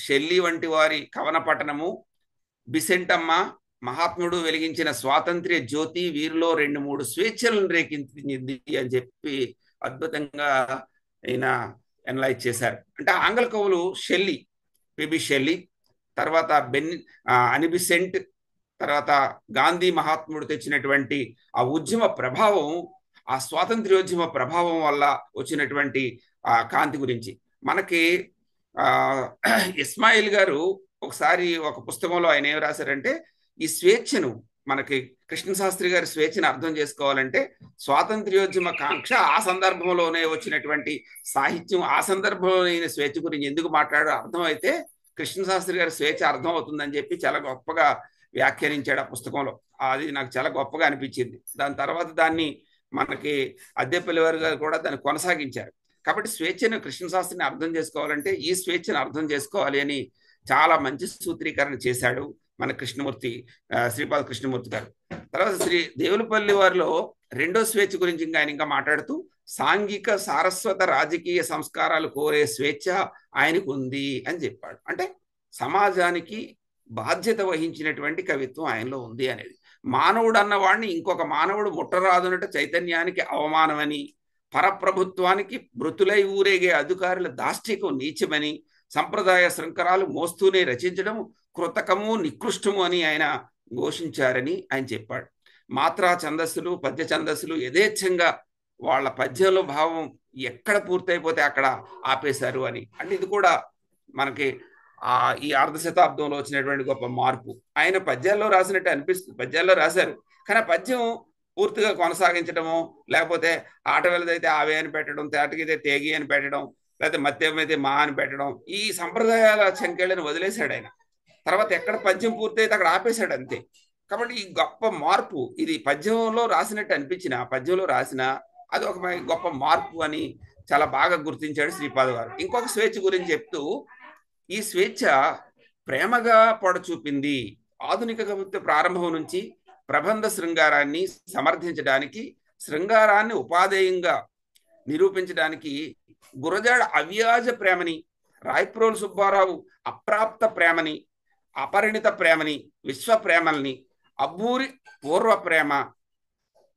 షెల్లీ వంటి వారి కవన పఠనము, బిసెంటమ్మ, మహాత్ముడు వెలిగించిన స్వాతంత్ర్య జ్యోతి వీరిలో 2-3 స్వేచ్ఛలను రేకెత్తింది అని చెప్పి అద్భుతంగా ఆయన ఎనలైజ్ చేశారు. అంటే ఆంగ్ల కవులు షెల్లీ, పిబి షెల్లీ, తర్వాత అనిబిసెంట్, తర్వాత గాంధీ మహాత్ముడు తెచ్చినటువంటి ఆ ఉద్యమ ప్రభావం, ఆ స్వాతంత్ర్యోద్యమ ప్రభావం వల్ల వచ్చినటువంటి ఆ కాంతి గురించి మనకి ఇస్మాయిల్ గారు ఒకసారి ఒక పుస్తకంలో ఆయన ఏం రాశారంటే, ఈ స్వేచ్ఛను మనకి కృష్ణశాస్త్రి గారి స్వేచ్ఛను అర్థం చేసుకోవాలంటే స్వాతంత్ర్యోద్యమ కాంక్ష, ఆ సందర్భంలోనే వచ్చినటువంటి సాహిత్యం, ఆ సందర్భంలో స్వేచ్ఛ గురించి ఎందుకు మాట్లాడో అర్థమైతే కృష్ణశాస్త్రి గారి స్వేచ్ఛ అర్థం అవుతుందని చెప్పి చాలా గొప్పగా వ్యాఖ్యానించాడు ఆ పుస్తకంలో. అది నాకు చాలా గొప్పగా అనిపించింది. దాని తర్వాత దాన్ని మనకి అద్దెపల్లి వారు గారు కూడా దాన్ని కొనసాగించారు. కాబట్టి స్వేచ్ఛను కృష్ణశాస్త్రిని అర్థం చేసుకోవాలంటే ఈ స్వేచ్ఛను అర్థం చేసుకోవాలి అని చాలా మంచి సూత్రీకరణ చేశాడు మన కృష్ణమూర్తి, శ్రీపాద కృష్ణమూర్తి గారు. తర్వాత శ్రీ దేవులపల్లి వారిలో రెండో స్వేచ్ఛ గురించి ఆయన ఇంకా మాట్లాడుతూ సాంఘిక సారస్వత రాజకీయ సంస్కారాలు కోరే స్వేచ్ఛ ఆయనకు ఉంది అని చెప్పాడు. అంటే సమాజానికి బాధ్యత వహించినటువంటి కవిత్వం ఆయనలో ఉంది అనేది. మానవుడు అన్నవాడిని ఇంకొక మానవుడు ముట్టరాదునట చైతన్యానికి అవమానమని, పరప్రభుత్వానికి మృతులై ఊరేగే అధికారుల దాష్టికం నీచమని, సంప్రదాయ శృంఖరాలు మోస్తూనే రచించడం కృతకము నికృష్టము అని ఆయన ఘోషించారని ఆయన చెప్పాడు. మాత్రా ఛందస్సులు, పద్య ఛందస్సులు యథేచ్ఛంగా వాళ్ళ పద్యంలో భావం ఎక్కడ పూర్తయిపోతే అక్కడ ఆపేశారు అని. అంటే ఇది కూడా మనకి ఈ అర్ధ శతాబ్దంలో వచ్చినటువంటి గొప్ప మార్పు. ఆయన పద్యాల్లో రాసినట్టు అనిపిస్తుంది, పద్యాల్లో రాశారు, కానీ పద్యం పూర్తిగా కొనసాగించడము, లేకపోతే ఆట వెళ్ళదైతే ఆవే అని పెట్టడం, తేటకితే తేగి అని పెట్టడం, లేకపోతే మత్యమైతే మా అని పెట్టడం, ఈ సంప్రదాయాల సంఖ్యలను వదిలేశాడు ఆయన. తర్వాత ఎక్కడ పద్యం పూర్తయితే అక్కడ ఆపేశాడు అంతే. కాబట్టి ఈ గొప్ప మార్పు, ఇది పద్యంలో రాసినట్టు అనిపించిన, పద్యంలో రాసిన అది ఒక గొప్ప మార్పు అని చాలా బాగా గుర్తించాడు శ్రీపాద గారు. ఇంకొక స్వేచ్ఛ గురించి చెప్తూ, ఈ స్వేచ్ఛ ప్రేమగా పొడచూపింది. ఆధునిక కవిత్వ ప్రారంభం నుంచి ప్రబంధ శృంగారాన్ని సమర్థించడానికి, శృంగారాన్ని ఉపాధేయంగా నిరూపించడానికి గురజాడ అవ్యాజ ప్రేమని, రాయప్రోలు సుబ్బారావు అప్రాప్త ప్రేమని, అపరిణిత ప్రేమని, విశ్వ ప్రేమల్ని, అబ్బూరి పూర్వ ప్రేమ,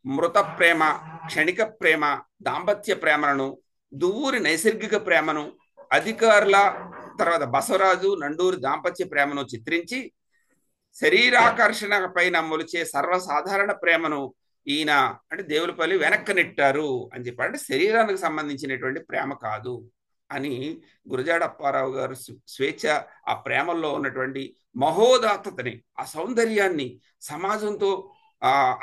మృత ప్రేమ, క్షణిక ప్రేమ, దాంపత్య ప్రేమలను, దువ్వూరి నైసర్గిక ప్రేమను, అధికారుల తర్వాత బసవరాజు నండూరి దాంపత్య ప్రేమను చిత్రించి శరీరాకర్షణ పైన మొలిచే సర్వసాధారణ ప్రేమను ఈయన అంటే దేవులపల్లి వెనక్కి నెట్టారు అని చెప్పారు. అంటే శరీరానికి సంబంధించినటువంటి ప్రేమ కాదు అని గురజాడ అప్పారావు గారు స్వేచ్ఛ, ఆ ప్రేమల్లో ఉన్నటువంటి మహోదాత్తతని, ఆ సౌందర్యాన్ని, సమాజంతో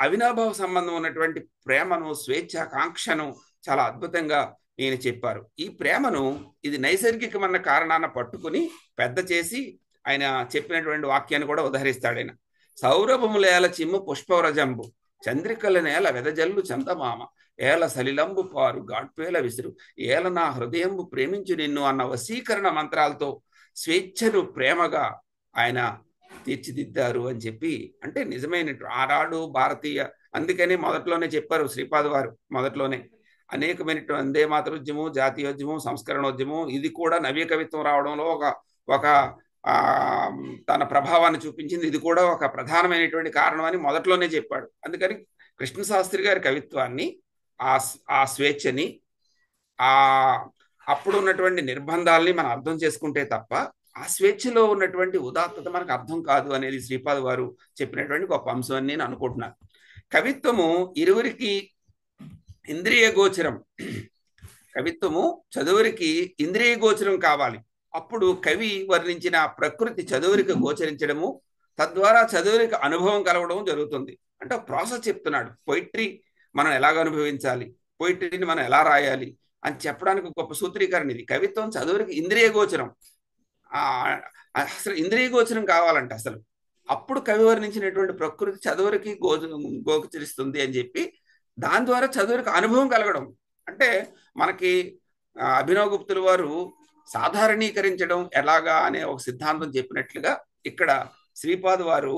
అవినాభావ సంబంధం ఉన్నటువంటి ప్రేమను, స్వేచ్ఛ కాంక్షను చాలా అద్భుతంగా ఈయన చెప్పారు. ఈ ప్రేమను ఇది నైసర్గికమన్న కారణాన పట్టుకుని పెద్ద చేసి ఆయన చెప్పినటువంటి వాక్యాన్ని కూడా ఉదహరిస్తాడు ఆయన. సౌరభములేల చిమ్ము పుష్పవరజంబు, చంద్రికల నేల వెదజల్లు చందమామ, ఏల సలిలంబు పారు గాడ్పేల విసురు, ఏల నా హృదయంబు ప్రేమించు నిన్ను అన్న వశీకరణ మంత్రాలతో స్వేచ్ఛను ప్రేమగా ఆయన తీర్చిదిద్దారు అని చెప్పి, అంటే నిజమైన ఆనాడు భారతీయ, అందుకని మొదట్లోనే చెప్పారు శ్రీపాద వారు, మొదట్లోనే అనేకమైన వందే మాతరోద్యమం, జాతీయోద్యమం, సంస్కరణోద్యమం, ఇది కూడా నవ్య కవిత్వం రావడంలో ఒక తన ప్రభావాన్ని చూపించింది. ఇది కూడా ఒక ప్రధానమైనటువంటి కారణం అని మొదట్లోనే చెప్పాడు. అందుకని కృష్ణశాస్త్రి గారి కవిత్వాన్ని, ఆ స్వేచ్ఛని, అప్పుడు ఉన్నటువంటి నిర్బంధాలని మనం అర్థం చేసుకుంటే తప్ప ఆ స్వేచ్ఛలో ఉన్నటువంటి ఉదాత్తత మనకు అర్థం కాదు అనేది శ్రీపాద వారు చెప్పినటువంటి గొప్ప అంశం అని నేను అనుకుంటున్నాను. కవిత్వము ఇరువురికి ఇంద్రియ గోచరం, కవిత్వము చదువురికి ఇంద్రియ గోచరం కావాలి. అప్పుడు కవి వర్ణించిన ప్రకృతి చదువురికి గోచరించడము, తద్వారా చదువురికి అనుభవం కలగడం జరుగుతుంది. అంటే ప్రాసెస్ చెప్తున్నాడు. పొయిట్రీ మనం ఎలాగ అనుభవించాలి, పోయిటరీని మనం ఎలా రాయాలి అని చెప్పడానికి గొప్ప సూత్రీకరణ ఇది. కవిత్వం చదువురికి ఇంద్రియ గోచరం. అసలు ఇంద్రియ గోచరం కావాలంట అసలు. అప్పుడు కవి వర్ణించినటువంటి ప్రకృతి చదువురికి గోచరిస్తుంది అని చెప్పి, దాని ద్వారా చదువురికి అనుభవం కలగడం. అంటే మనకి అభినవ్ గుప్తుల వారు సాధారణీకరించడం ఎలాగా అనే ఒక సిద్ధాంతం చెప్పినట్లుగా, ఇక్కడ శ్రీపాద్ వారు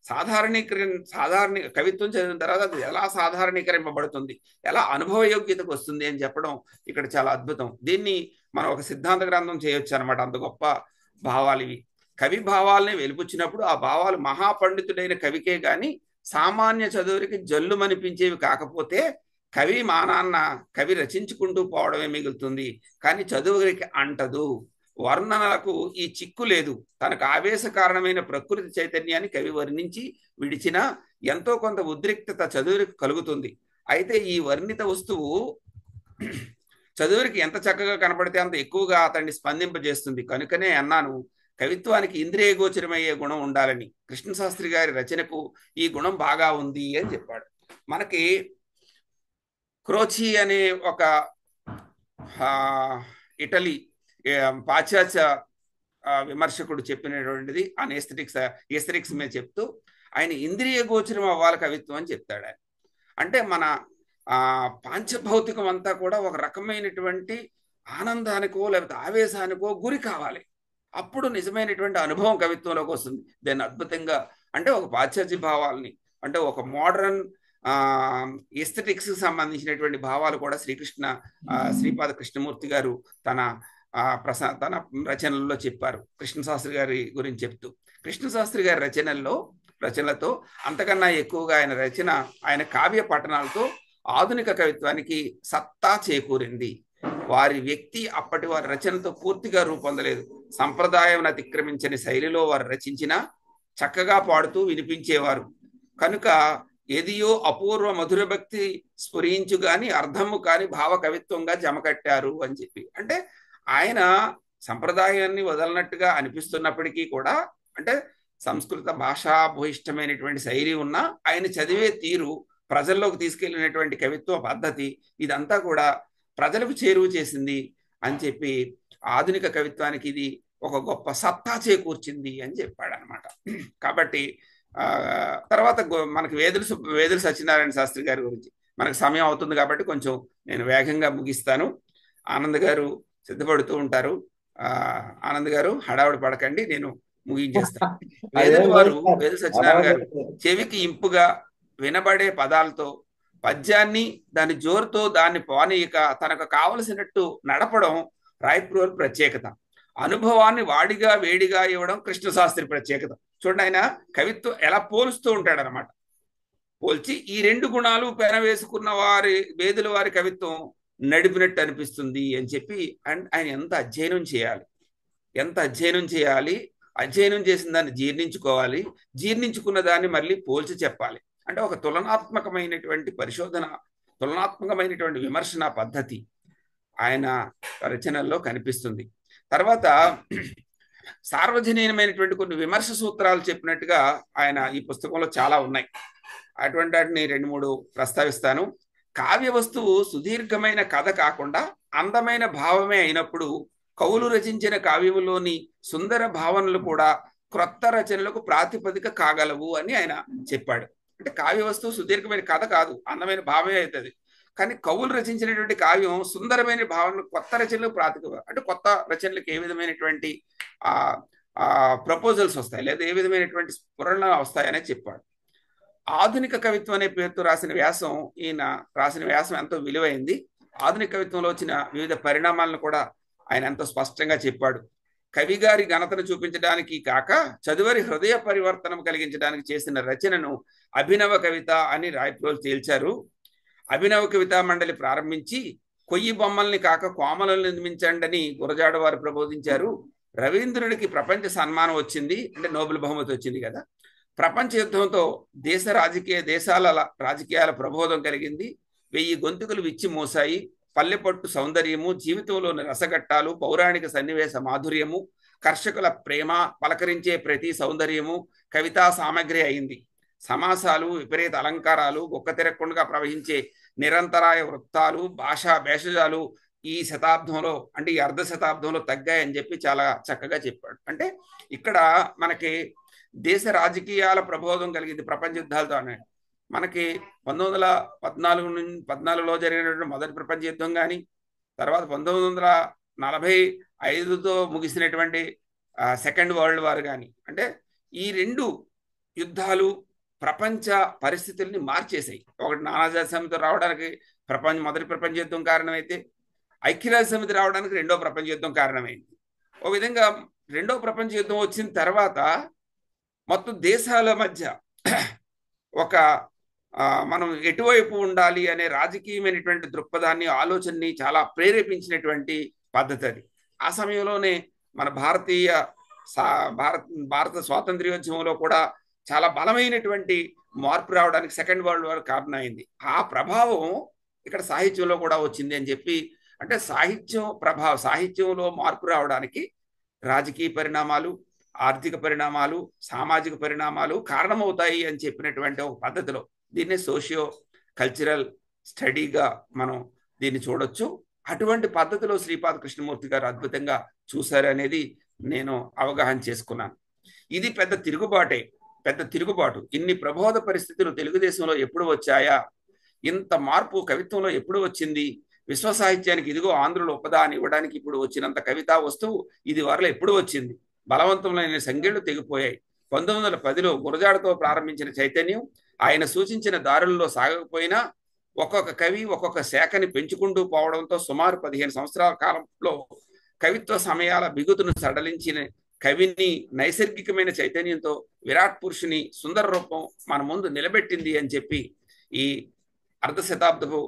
సాధారణ కవిత్వం చదివిన తర్వాత అది ఎలా సాధారణీకరింపబడుతుంది, ఎలా అనుభవ యోగ్యతకు వస్తుంది అని చెప్పడం ఇక్కడ చాలా అద్భుతం. దీన్ని మనం ఒక సిద్ధాంత గ్రంథం చేయొచ్చు అనమాట. అంత గొప్ప భావాలు ఇవి. కవి భావాలని వెలుపుచ్చినప్పుడు ఆ భావాలు మహాపండితుడైన కవికే గాని సామాన్య చదువురికి జల్లుమనిపించేవి కాకపోతే కవి మానాన్న కవి రచించుకుంటూ పోవడమే మిగులుతుంది, కానీ చదువురికి అంటదు. వర్ణనలకు ఈ చిక్కు లేదు. తనకు ఆవేశ కారణమైన ప్రకృతి చైతన్యాన్ని కవి వర్ణించి విడిచినా ఎంతో కొంత ఉద్రిక్తత చదువురికి కలుగుతుంది. అయితే ఈ వర్ణిత వస్తువు చదువురికి ఎంత చక్కగా కనపడితే అంత ఎక్కువగా అతన్ని స్పందింపజేస్తుంది. కనుకనే అన్నాను, కవిత్వానికి ఇంద్రియ గోచరమయ్యే గుణం ఉండాలని. కృష్ణశాస్త్రి గారి రచనకు ఈ గుణం బాగా ఉంది అని చెప్పాడు. మనకి క్రోచి అనే ఒక ఇటలీ పాశ్చాత్య విమర్శకుడు చెప్పినటువంటిది ఎస్థెటిక్స్ మీద చెప్తూ, ఆయన ఇంద్రియ గోచరం అవ్వాలి కవిత్వం అని చెప్తాడు ఆయన. అంటే మన పాంచభౌతికం అంతా కూడా ఒక రకమైనటువంటి ఆనందానికో లేకపోతే ఆవేశానికో గురి కావాలి. అప్పుడు నిజమైనటువంటి అనుభవం కవిత్వంలోకి వస్తుంది. దాన్ని అద్భుతంగా, అంటే ఒక పాశ్చాత్య భావాల్ని, అంటే ఒక మోడర్న్ ఎస్థెటిక్స్ సంబంధించినటువంటి భావాలు కూడా శ్రీపాద కృష్ణమూర్తి గారు తన రచనల్లో చెప్పారు. కృష్ణశాస్త్రి గారి గురించి చెప్తూ, కృష్ణశాస్త్రి గారి రచనలతో అంతకన్నా ఎక్కువగా ఆయన కావ్య పఠనాలతో ఆధునిక కవిత్వానికి సత్తా చేకూరింది. వారి వ్యక్తి అప్పటి వారి రచనతో పూర్తిగా రూపొందలేదు. సంప్రదాయం అతిక్రమించని శైలిలో వారు రచించినా చక్కగా పాడుతూ వినిపించేవారు. కనుక ఏదియో అపూర్వ మధుర భక్తి స్ఫురించు గాని అర్థము కాని భావ కవిత్వంగా జమకట్టారు అని చెప్పి. అంటే ఆయన సంప్రదాయాన్ని వదలనట్టుగా అనిపిస్తున్నప్పటికీ కూడా, అంటే సంస్కృత భాషా భూయిష్టమైనటువంటి శైలి ఉన్న ఆయన చదివే తీరు, ప్రజల్లోకి తీసుకెళ్లినటువంటి కవిత్వ పద్ధతి, ఇదంతా కూడా ప్రజలకు చేరువ చేసింది అని చెప్పి ఆధునిక కవిత్వానికి ఇది ఒక గొప్ప సత్తా చేకూర్చింది అని చెప్పాడు అనమాట. కాబట్టి తర్వాత మనకి వేదుల సత్యనారాయణ శాస్త్రి గారి గురించి మనకు సమయం అవుతుంది కాబట్టి కొంచెం నేను వేగంగా ముగిస్తాను. ఆనంద్ గారు సిద్ధపడుతూ ఉంటారు. ఆనంద్ గారు హడావుడి పడకండి, నేను ముగించేస్తాను. వేదుల సత్యనారాయణ గారు చెవికి ఇంపుగా వినబడే పదాలతో పద్యాన్ని దాని జోరుతో దాన్ని పోనీయక తనకు కావలసినట్టు నడపడం రాయప్రోలు ప్రత్యేకత. అనుభవాన్ని వాడిగా వేడిగా ఇవ్వడం కృష్ణశాస్త్రి ప్రత్యేకత. చూడండి, ఆయన కవిత్వం ఎలా పోలుస్తూ ఉంటాడనమాట. పోల్చి ఈ రెండు గుణాలు పెనవేసుకున్న వేదుల వారి కవిత్వం నడిపినట్టు అనిపిస్తుంది అని చెప్పి, అండ్ ఆయన ఎంత అధ్యయనం చేయాలి, అధ్యయనం చేసిన దాన్ని జీర్ణించుకోవాలి, జీర్ణించుకున్న దాన్ని మళ్ళీ పోల్చి చెప్పాలి. అంటే ఒక తులనాత్మకమైనటువంటి పరిశోధన, తులనాత్మకమైనటువంటి విమర్శన పద్ధతి ఆయన రచనల్లో కనిపిస్తుంది. తర్వాత సార్వజనీనమైనటువంటి కొన్ని విమర్శ సూత్రాలు చెప్పినట్టుగా ఆయన ఈ పుస్తకంలో చాలా ఉన్నాయి. అటువంటి వాటిని 2-3 ప్రస్తావిస్తాను. కావ్య వస్తువు సుదీర్ఘమైన కథ కాకుండా అందమైన భావమే అయినప్పుడు కవులు రచించిన కావ్యములోని సుందర భావనలు కూడా క్రొత్త రచనలకు ప్రాతిపదిక కాగలవు అని ఆయన చెప్పాడు. అంటే కావ్య వస్తువు సుదీర్ఘమైన కథ కాదు, అందమైన భావమే అవుతుంది. కానీ కవులు రచించినటువంటి కావ్యం సుందరమైన భావనలు, కొత్త రచనలకు ప్రాతిపదిక, అంటే కొత్త రచనలకు ఏ విధమైనటువంటి ప్రపోజల్స్ వస్తాయి, లేదా ఏ విధమైనటువంటి స్ఫురణ వస్తాయనే చెప్పాడు. ఆధునిక కవిత్వం అనే పేరుతో ఈయన రాసిన వ్యాసం ఎంతో విలువైంది. ఆధునిక కవిత్వంలో వచ్చిన వివిధ పరిణామాలను కూడా ఆయన ఎంతో స్పష్టంగా చెప్పాడు. కవి గారి ఘనతను చూపించడానికి కాక చదువరి హృదయ పరివర్తనం కలిగించడానికి చేసిన రచనను అభినవ కవిత అని రాయప్రోలు తేల్చారు. అభినవ కవితా మండలి ప్రారంభించి కొయ్యి బొమ్మల్ని కాక కోమలను నిర్మించండి అని గురజాడ వారు ప్రబోధించారు. రవీంద్రుడికి ప్రపంచ సన్మానం వచ్చింది, అంటే నోబెల్ బహుమతి వచ్చింది కదా. ప్రపంచ యుద్ధంతో దేశాల రాజకీయాల ప్రబోధం కలిగింది. 1000 గొంతుకులు విచ్చి మోసాయి. పల్లెపట్టు సౌందర్యము, జీవితంలోని రసఘట్టాలు, పౌరాణిక సన్నివేశ మాధుర్యము, కర్షకుల ప్రేమ, పలకరించే ప్రతి సౌందర్యము కవితా సామగ్రి అయింది. సమాసాలు, విపరీత అలంకారాలు, గొక్క తిరగకుండా ప్రవహించే నిరంతరాయ వృత్తాలు, భాషా భేషజాలు ఈ శతాబ్దంలో అంటే ఈ అర్ధ శతాబ్దంలో తగ్గాయని చెప్పి చాలా చక్కగా చెప్పాడు. అంటే ఇక్కడ మనకి దేశ రాజకీయాల ప్రబోధం కలిగింది ప్రపంచ యుద్ధాలతోనే. మనకి 1914లో జరిగినటువంటి మొదటి ప్రపంచ యుద్ధం కానీ, తర్వాత 1945తో ముగిసినటువంటి సెకండ్ వరల్డ్ వార్ కానీ, అంటే ఈ రెండు యుద్ధాలు ప్రపంచ పరిస్థితుల్ని మార్చేసాయి. ఒకటి నానాజాతి సమితి రావడానికి మొదటి ప్రపంచ యుద్ధం కారణమైతే, ఐక్యరాజ్య సమితి రావడానికి రెండో ప్రపంచ యుద్ధం కారణమైంది. ఓ విధంగా రెండో ప్రపంచ యుద్ధం వచ్చిన తర్వాత మొత్తం దేశాల మధ్య ఒక మనం ఎటువైపు ఉండాలి అనే రాజకీయమైనటువంటి దృక్పథాన్ని, ఆలోచనని చాలా ప్రేరేపించినటువంటి పద్ధతి అది. ఆ సమయంలోనే మన భారత స్వాతంత్ర్యోద్యమంలో కూడా చాలా బలమైనటువంటి మార్పు రావడానికి సెకండ్ వరల్డ్ వార్ కారణం అయింది. ఆ ప్రభావం ఇక్కడ సాహిత్యంలో కూడా వచ్చింది అని చెప్పి, అంటే సాహిత్యంలో మార్పు రావడానికి రాజకీయ పరిణామాలు, ఆర్థిక పరిణామాలు, సామాజిక పరిణామాలు కారణమవుతాయి అని చెప్పినటువంటి ఒక పద్ధతిలో దీన్ని సోషియో కల్చరల్ స్టడీగా మనం దీన్ని చూడొచ్చు. అటువంటి పద్ధతిలో శ్రీపాద కృష్ణమూర్తి గారు అద్భుతంగా చూశారనేది నేను అవగాహన చేసుకున్నాను. ఇది పెద్ద తిరుగుబాటు. ఇన్ని ప్రబోధ పరిస్థితులు తెలుగుదేశంలో ఎప్పుడు వచ్చాయా? ఇంత మార్పు కవిత్వంలో ఎప్పుడు వచ్చింది? విశ్వ సాహిత్యానికి ఇదిగో ఆంధ్రులు ఉపదాన్ని ఇవ్వడానికి ఇప్పుడు వచ్చినంత కవితా వస్తువు ఇది వరలో ఎప్పుడు వచ్చింది? బలవంతమైన సంఖ్యలు తెగిపోయాయి. 1910లో గురజాడతో ప్రారంభించిన చైతన్యం ఆయన సూచించిన దారుల్లో సాగకపోయినా ఒక్కొక్క కవి ఒక్కొక్క శాఖని పెంచుకుంటూ పోవడంతో సుమారు 15 సంవత్సరాల కాలంలో కవిత్వ సమయాల బిగుతును సడలించిన కవిని నైసర్గికమైన చైతన్యంతో విరాట్ పురుషుని సుందర రూపం మన ముందు నిలబెట్టింది అని చెప్పి ఈ అర్ధ శతాబ్దపు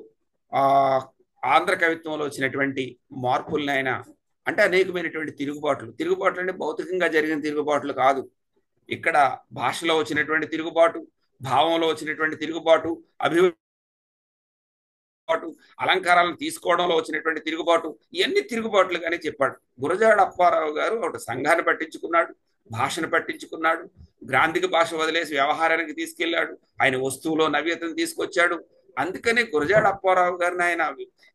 ఆంధ్ర కవిత్వంలో వచ్చినటువంటి మార్పుల్ని ఆయన, అంటే అనేకమైనటువంటి తిరుగుబాట్లు అంటే భౌతికంగా జరిగిన తిరుగుబాట్లు కాదు. ఇక్కడ భాషలో వచ్చినటువంటి తిరుగుబాటు, భావంలో వచ్చినటువంటి తిరుగుబాటు, అభివృద్ధి, అలంకారాలను తీసుకోవడంలో వచ్చినటువంటి తిరుగుబాటు, ఇవన్నీ తిరుగుబాట్లుగానే చెప్పాడు. గురజాడ అప్పారావు గారు ఒక సంఘాన్ని పట్టించుకున్నాడు, భాషను పట్టించుకున్నాడు, గ్రాంధిక భాష వదిలేసి వ్యవహారానికి తీసుకెళ్లాడు, ఆయన వస్తువులో నవ్యతను తీసుకొచ్చాడు. అందుకనే గురజాడ అప్పారావు గారిని ఆయన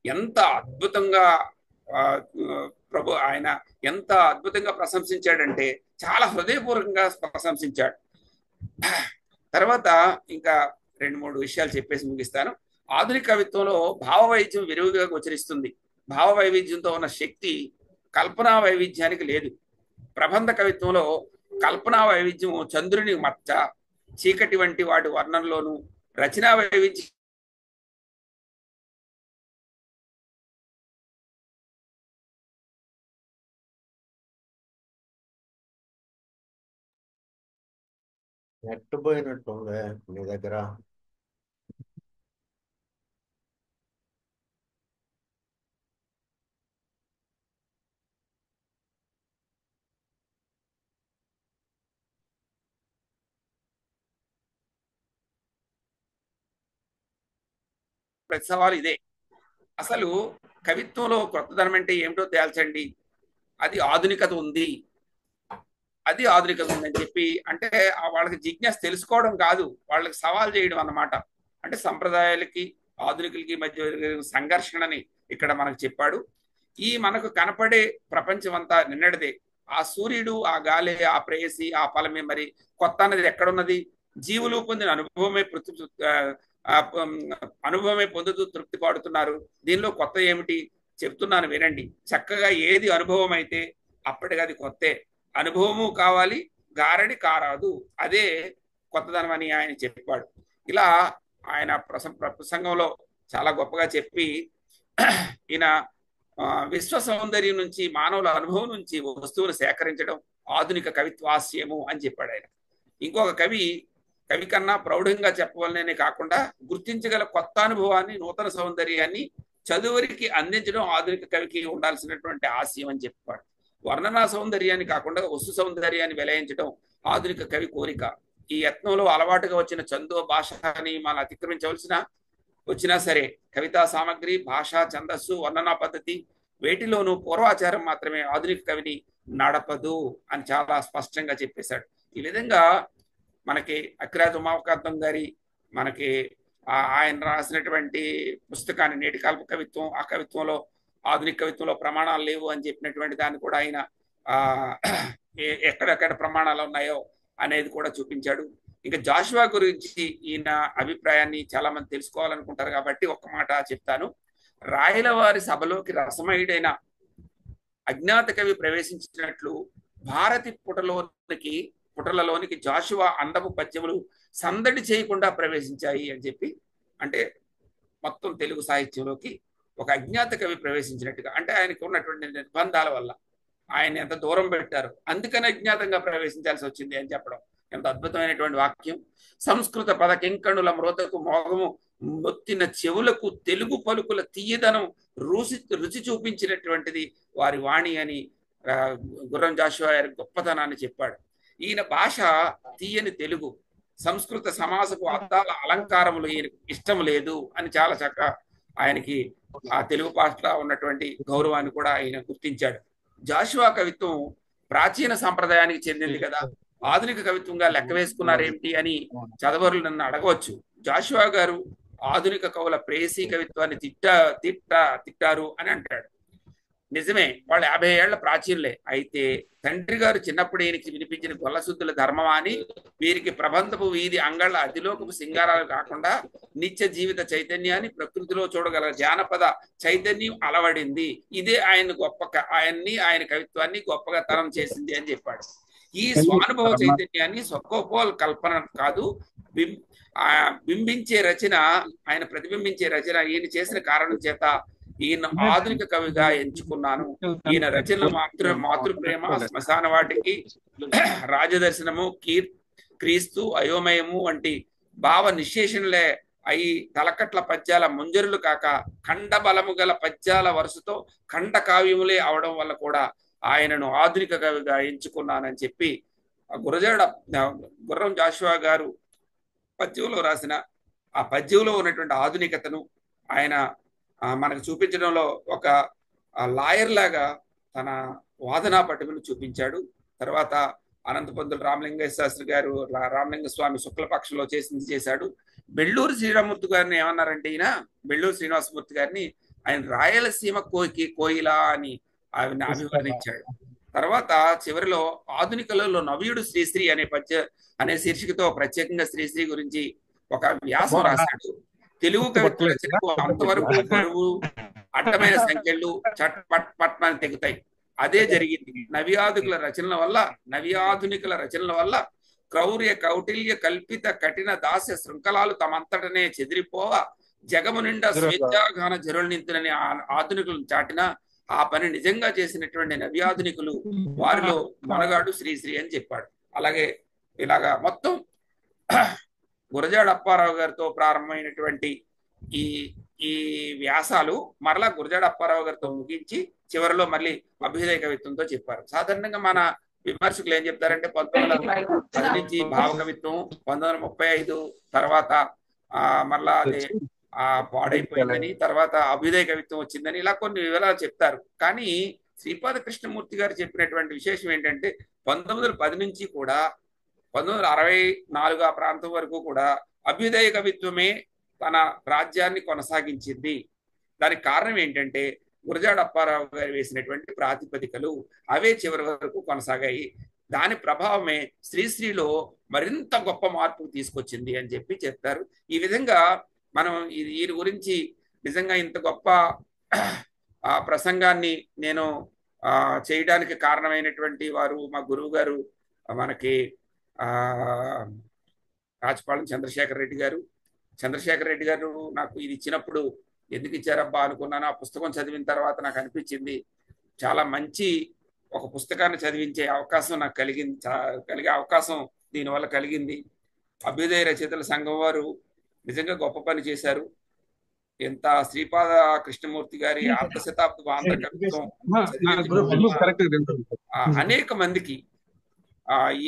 ఎంత అద్భుతంగా ఆయన ఎంత అద్భుతంగా ప్రశంసించాడంటే చాలా హృదయపూర్వకంగా ప్రశంసించాడు. తర్వాత ఇంకా 2-3 విషయాలు చెప్పేసి ముగిస్తాను. ఆధునిక కవిత్వంలో భావ వైవిధ్యం విరివిగా గోచరిస్తుంది. భావ వైవిధ్యంతో ఉన్న శక్తి కల్పనా వైవిధ్యానికి లేదు. ప్రబంధ కవిత్వంలో కల్పనా వైవిధ్యం చంద్రుని మచ్చ, చీకటి వంటి వాటి వర్ణంలోనూ, రచనా వైవిధ్యం నెట్ పోయినట్టుంది మీ దగ్గర. ప్రతి సవాలు ఇదే. అసలు కవిత్వంలో కొత్తదనం అంటే ఏమిటో తేల్చండి. అది ఆధునికత ఉంది అని చెప్పి, అంటే వాళ్ళకి జిజ్ఞాస తెలుసుకోవడం కాదు, వాళ్ళకి సవాల్ చేయడం అన్నమాట. అంటే సంప్రదాయాలకి ఆధునికులకి మధ్య సంఘర్షణని ఇక్కడ మనకు చెప్పాడు. ఈ మనకు కనపడే ప్రపంచం అంతా నిన్నటిదే. ఆ సూర్యుడు, ఆ గాలి, ఆ ప్రేయసి, ఆ ఫలమే. మరి కొత్త అనేది ఎక్కడున్నది? జీవులు పొందిన అనుభవమే పొందుతూ తృప్తి పడుతున్నారు. దీనిలో కొత్త ఏమిటి చెప్తున్నాను వినండి. చక్కగా ఏది అనుభవం అయితే అప్పటికి అది కొత్తే. అనుభవము కావాలి, గారడి కారాదు, అదే కొత్తదనం అని ఆయన చెప్పాడు. ఇలా ఆయన ప్రసంగంలో చాలా గొప్పగా చెప్పి ఈయన విశ్వ సౌందర్యం నుంచి, మానవుల అనుభవం నుంచి వస్తువులు సేకరించడం ఆధునిక కవిత్వాస్యము అని చెప్పాడు ఆయన. ఇంకొక కవి కన్నా ప్రౌఢంగా చెప్పవాలనే కాకుండా గుర్తించగల కొత్త అనుభవాన్ని, నూతన సౌందర్యాన్ని చదువురికి అందించడం ఆధునిక కవికి ఉండాల్సినటువంటి ఆశయం అని చెప్పాడు. వర్ణనా సౌందర్యాన్ని కాకుండా వస్తు సౌందర్యాన్ని వెలయించడం ఆధునిక కవి కోరిక. ఈ యత్నంలో అలవాటుగా వచ్చిన ఛందో భాషని మనం వచ్చినా సరే కవితా సామగ్రి, భాష, ఛందస్సు, వర్ణనా పద్ధతి వేటిలోనూ పూర్వాచారం మాత్రమే ఆధునిక కవిని నడపదు అని చాలా స్పష్టంగా చెప్పేశాడు. ఈ విధంగా మనకి అక్కిరాజు ఉమాకాంతం గారి మనకి ఆయన రాసినటువంటి పుస్తకాన్ని నేటి కాలపు కవిత్వం, ఆ కవిత్వంలో ఆధునిక కవిత్వంలో ప్రమాణాలు లేవు అని చెప్పినటువంటి దాన్ని కూడా ఆయన ఆ ఎక్కడెక్కడ ప్రమాణాలు ఉన్నాయో అనేది కూడా చూపించాడు. ఇంకా జాషువా గురించి ఈయన అభిప్రాయాన్ని చాలా మంది తెలుసుకోవాలనుకుంటారు కాబట్టి ఒక్క మాట చెప్తాను. రాయలవారి సభలోకి రసమయుడైన అజ్ఞాత కవి ప్రవేశించినట్లు భారతి పుటలలోనికి జాషువా అందపు పద్యములు సందడి చేయకుండా ప్రవేశించాయి అని చెప్పి, అంటే మొత్తం తెలుగు సాహిత్యంలోకి ఒక అజ్ఞాత కవి ప్రవేశించినట్టుగా, అంటే ఆయనకు ఉన్నటువంటి నిర్బంధాల వల్ల ఆయన ఎంత దూరం పెట్టారు, అందుకని అజ్ఞాతంగా ప్రవేశించాల్సి వచ్చింది అని చెప్పడం ఎంత అద్భుతమైనటువంటి వాక్యం. సంస్కృత పద కింకణుల మ్రోతకు మోగము మొత్తిన చెవులకు తెలుగు పలుకుల తీయదనం రుచి చూపించినటువంటిది వారి వాణి అని గుర్రం జాషువా గారి గొప్పతనాన్ని చెప్పాడు. ఈయన భాష తీయని తెలుగు, సంస్కృత సమాసపు అర్థాల అలంకారములు ఈయనకు ఇష్టం లేదు అని చాలా చక్కగా ఆయనకి ఆ తెలుగు భాషలో ఉన్నటువంటి గౌరవాన్ని కూడా ఆయన గుర్తించాడు. జాషువా కవిత్వం ప్రాచీన సంప్రదాయానికి చెందింది కదా, ఆధునిక కవిత్వంగా లెక్క వేసుకున్నారేమిటి అని చదవరులు నన్ను అడగవచ్చు. జాషువా గారు ఆధునిక కవుల ప్రేయసీ కవిత్వాన్ని తిట్టారు అని అంటాడు. నిజమే, వాళ్ళు 50 ఏళ్ల ప్రాచీనులే. అయితే తండ్రి గారు చిన్నప్పుడు ఈయనకి వినిపించిన గొల్లశుద్ధుల ధర్మమాని వీరికి ప్రబంధపు వీధి అంగళ్ళ అతిలోకపు సింగారాలు కాకుండా నిత్య జీవిత చైతన్యాన్ని, ప్రకృతిలో చూడగల జానపద చైతన్యం అలవడింది. ఇదే ఆయన కవిత్వాన్ని గొప్పగా తరం చేసింది అని చెప్పాడు. ఈ స్వానుభవ చైతన్యాన్ని స్వకోపోల్ కల్పన కాదు, బింబించే రచన, ఆయన ప్రతిబింబించే రచన ఈయన చేసిన కారణం చేత ఈయన ఆధునిక కవిగా ఎంచుకున్నాను. ఈయన రచనలు మాతృప్రేమ, శ్మశాన వాటికి, రాజదర్శనము, క్రీస్తు, అయోమయము వంటి భావ నిశ్శేషణలే అయి తలకట్ల పద్యాల ముంజరులు కాక ఖండ బలము గల పద్యాల వరుసతో ఖండ కావ్యములే అవడం వల్ల కూడా ఆయనను ఆధునిక కవిగా ఎంచుకున్నానని చెప్పి గుర్రం జాషువా గారు పద్యంలో రాసిన ఆ పద్యంలో ఉన్నటువంటి ఆధునికతను ఆయన మనకు చూపించడంలో ఒక లాయర్ లాగా తన వాదనా పట్టుకుని చూపించాడు. తర్వాత అనంతపంతులు రామలింగ శాస్త్రి గారు రామలింగ స్వామి శుక్లపక్షంలో చేశాడు. బెల్లూరు శ్రీరామూర్తి గారిని ఏమన్నారంటే, ఈయన బెల్లూరు శ్రీనివాసమూర్తి గారిని ఆయన రాయలసీమ కోయిలా అని ఆయన అభివర్ణించాడు. తర్వాత చివరిలో ఆధునికలలో నవ్యుడు శ్రీశ్రీ అనే శీర్షికతో ప్రత్యేకంగా శ్రీశ్రీ గురించి ఒక వ్యాసం రాశాడు. తెలుగు కవిత్వ రచనకు అంతవరకు బరువు, అడ్డమైన సంఖ్యలు పట్మని తెగుతాయి. అదే జరిగింది. నవ్యాధునికుల రచనల వల్ల క్రౌర్య కౌటిల్య కల్పిత కఠిన దాస్య శృంఖలాలు తమంతటనే చెదిరిపోవ జగము నిండా స్వేచ్ఛాగాన జరులనింతులని ఆధునికులను చాటిన ఆ పని నిజంగా చేసినటువంటి నవ్యాధునికులు వారిలో మనగాడు శ్రీశ్రీ అని చెప్పాడు. అలాగే ఇలాగా మొత్తం గురజాడ అప్పారావు గారితో ప్రారంభమైనటువంటి ఈ వ్యాసాలు మరలా గురజాడ అప్పారావు గారితో ముగించి చివరిలో మళ్ళీ అభ్యుదయ కవిత్వంతో చెప్పారు. సాధారణంగా మన విమర్శకులు ఏం చెప్తారంటే 1910 నుంచి భావ కవిత్వం, 1935 తర్వాత మరలా అది పాడైపోయిందని, తర్వాత అభ్యుదయ కవిత్వం వచ్చిందని, ఇలా కొన్ని వివరాలు చెప్తారు. కానీ శ్రీపాద కృష్ణమూర్తి గారు చెప్పినటువంటి విశేషం ఏంటంటే 1910 నుంచి కూడా 1964 ఆ ప్రాంతం వరకు కూడా అభ్యుదయ కవిత్వమే తన రాజ్యాన్ని కొనసాగించింది. దానికి కారణం ఏంటంటే గురజాడ అప్పారావు గారు వేసినటువంటి ప్రాతిపదికలు అవే చివరి వరకు కొనసాగాయి. దాని ప్రభావమే శ్రీశ్రీలో మరింత గొప్ప మార్పు తీసుకొచ్చింది అని చెప్పి చెప్తారు. ఈ విధంగా మనం వీరి గురించి నిజంగా ఇంత గొప్ప ప్రసంగాన్ని నేను చేయడానికి కారణమైనటువంటి వారు మా గురువు గారు, మనకి రాజపాలెం చంద్రశేఖర్ రెడ్డి గారు నాకు ఇది ఇచ్చినప్పుడు ఎందుకు ఇచ్చారబ్బా అనుకున్నాను. ఆ పుస్తకం చదివిన తర్వాత నాకు అనిపించింది చాలా మంచి ఒక పుస్తకాన్ని చదివించే అవకాశం నాకు కలిగే అవకాశం దీనివల్ల కలిగింది. అభ్యుదయ రచయితల సంఘం వారు నిజంగా గొప్ప పని చేశారు. ఎంత శ్రీపాద కృష్ణమూర్తి గారి అర్ధ శతాబ్దపు ఆంధ్ర కవిత్వం అనేక మందికి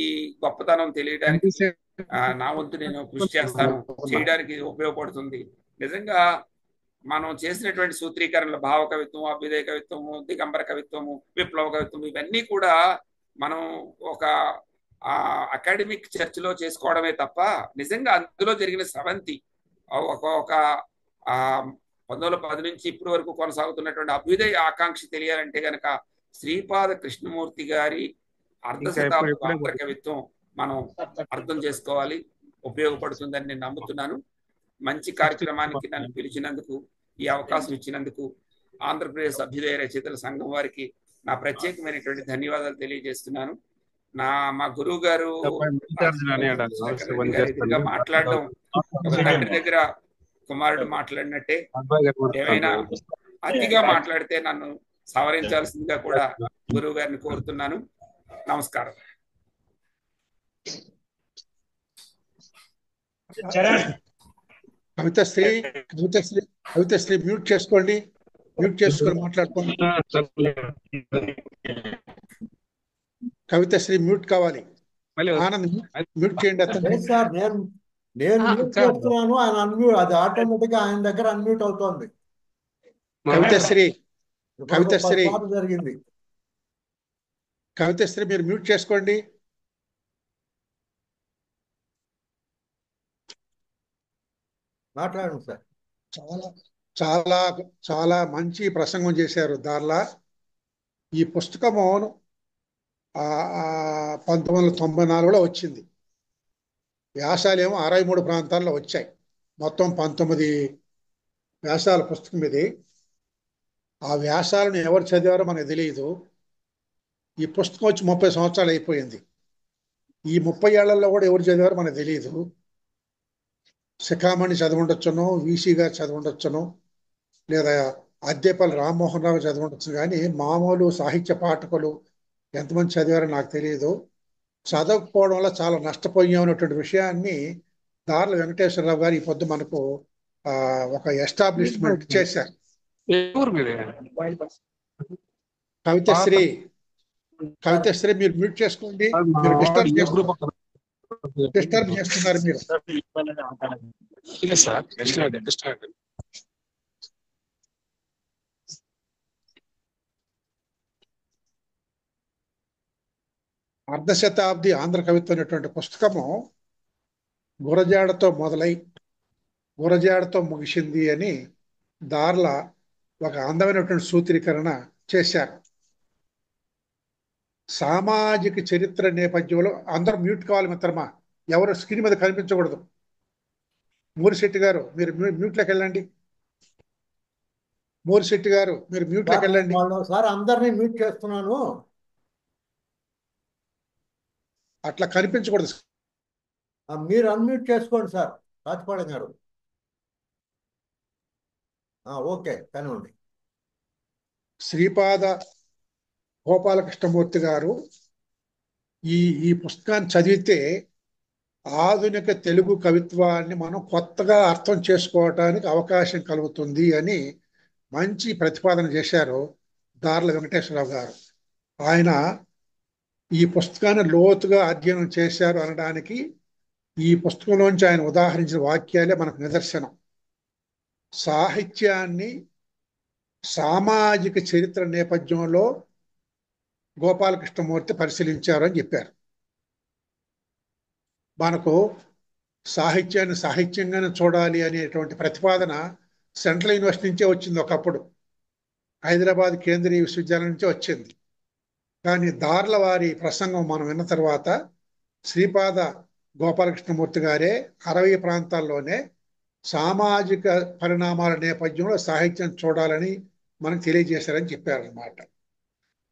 ఈ గొప్పతనం తెలియడానికి నా వంతు నేను కృషి చేస్తాను, చేయడానికి ఉపయోగపడుతుంది. నిజంగా మనం చేసినటువంటి సూత్రీకరణలు భావ కవిత్వం, అభ్యుదయ కవిత్వము, దిగంబర కవిత్వము, విప్లవ కవిత్వం, ఇవన్నీ కూడా మనం ఒక ఆ అకాడమిక్ చర్చలో చేసుకోవడమే తప్ప నిజంగా అందులో జరిగిన స్రవంతి ఒక ఒక ఆ 1910 నుంచి ఇప్పటి వరకు కొనసాగుతున్నటువంటి అభ్యుదయ ఆకాంక్ష తెలియాలంటే గనక శ్రీపాద కృష్ణమూర్తి గారి అర్ధ ఇంకా శతాబ్దం ఇప్పుడే ఆంధ్ర కవిత్వం మనం అర్థం చేసుకోవాలి, ఉపయోగపడుతుందని నేను నమ్ముతున్నాను. మంచి కార్యక్రమానికి నన్ను పిలిచినందుకు, ఈ అవకాశం ఇచ్చినందుకు ఆంధ్రప్రదేశ్ అభ్యుదయ రచయితల సంఘం వారికి నా ప్రత్యేకమైనటువంటి ధన్యవాదాలు తెలియజేస్తున్నాను. మా గురువు గారు శేఖర్ రెడ్డి గారి ఎదురుగా మాట్లాడడం ఒక తండ్రి దగ్గర కుమారుడు మాట్లాడినట్టే. ఏమైనా అతిగా మాట్లాడితే నన్ను సవరించాల్సిందిగా కూడా గురువు గారిని కోరుతున్నాను. నమస్కారం. కవితశ్రీ కవితశ్రీ కవితశ్రీ మ్యూట్ చేసుకోండి, మ్యూట్ చేసుకొని మాట్లాడుకోండి. కవితశ్రీ మ్యూట్ కావాలి. ఆనంద్ మ్యూట్ చేయండి అతను. లేదు సార్, నేను మ్యూట్ చేస్తున్నాను, ఆయన అన్మ్యూట్, అది ఆటోమేటిక్ ఆయన దగ్గర అన్మ్యూట్ అవుతోంది. కవితశ్రీ కవితశ్రీ జరిగింది. కవితశ్రీ మీరు మ్యూట్ చేసుకోండి. మాట్లాడండి సార్. చాలా చాలా చాలా మంచి ప్రసంగం చేశారు దార్లా. ఈ పుస్తకము 1994లో వచ్చింది. వ్యాసాలేమో 63 ప్రాంతాల్లో వచ్చాయి. మొత్తం 19 వ్యాసాల పుస్తకం ఇది. ఆ వ్యాసాలను ఎవరు చదివారో మనకు తెలియదు. ఈ పుస్తకం వచ్చి 30 సంవత్సరాలు అయిపోయింది. ఈ 30 ఏళ్లలో కూడా ఎవరు చదివారో మనకు తెలియదు. శిఖామణి చదివుండొచ్చును, వీసీ గారు చదివుండొచ్చును, లేదా అద్దేపల్లి రామ్మోహన్ రావు చదివుండొచ్చు. కానీ మామూలు సాహిత్య పాఠకులు ఎంతమంది చదివారో నాకు తెలియదు. చదవకపోవడం వల్ల చాలా నష్టపోయామన్నటువంటి విషయాన్ని దార్ల వెంకటేశ్వరరావు గారు ఈ పొద్దు మనకు ఒక ఎస్టాబ్లిష్మెంట్ చేశారు. కవితశ్రీ కవితశ్రీ మీరు మ్యూట్ చేసుకోండి. మీరు డిస్టర్బ్ చేస్తున్నారు మీరు. అర్ధ శతాబ్ది ఆంధ్ర కవిత్వం అనేటువంటి పుస్తకము గురజాడతో మొదలై గురజాడతో ముగిసింది అని దార్ల ఒక అందమైనటువంటి సూత్రీకరణ చేశారు. సామాజిక చరిత్ర నేపథ్యంలో అందరూ మ్యూట్ కావాలి మిత్రమా, ఎవరు స్క్రీన్ మీద కనిపించకూడదు. మూరిశెట్టి గారు మీరు మ్యూట్లోకి వెళ్ళండి. మూరిశెట్టి గారు మీరు మ్యూట్లోకి వెళ్ళండి. సార్ అందరినీ మ్యూట్ చేస్తున్నాను. అట్లా కనిపించకూడదు. మీరు అన్మ్యూట్ చేసుకోండి సార్ రాజపాళెం గారు. ఓకే కనివ్వండి. శ్రీపాద గోపాలకృష్ణమూర్తి గారు ఈ పుస్తకాన్ని చదివితే ఆధునిక తెలుగు కవిత్వాన్ని మనం కొత్తగా అర్థం చేసుకోవటానికి అవకాశం కలుగుతుంది అని మంచి ప్రతిపాదన చేశారు దార్ల వెంకటేశ్వరరావు గారు. ఆయన ఈ పుస్తకాన్ని లోతుగా అధ్యయనం చేశారు అనడానికి ఈ పుస్తకంలోంచి ఆయన ఉదాహరించిన వాక్యాలే మనకు నిదర్శనం. సాహిత్యాన్ని సామాజిక చరిత్ర నేపథ్యంలో గోపాలకృష్ణమూర్తి పరిశీలించారు అని చెప్పారు. మనకు సాహిత్యాన్ని సాహిత్యంగానే చూడాలి అనేటువంటి ప్రతిపాదన సెంట్రల్ యూనివర్సిటీ నుంచే వచ్చింది. ఒకప్పుడు హైదరాబాద్ కేంద్రీయ విశ్వవిద్యాలయం నుంచే వచ్చింది. కానీ దార్ల వారి ప్రసంగం మనం విన్న తర్వాత శ్రీపాద గోపాలకృష్ణమూర్తి గారే 60 ప్రాంతాల్లోనే సామాజిక పరిణామాల నేపథ్యంలో సాహిత్యం చూడాలని మనకు తెలియజేశారని చెప్పారన్నమాట.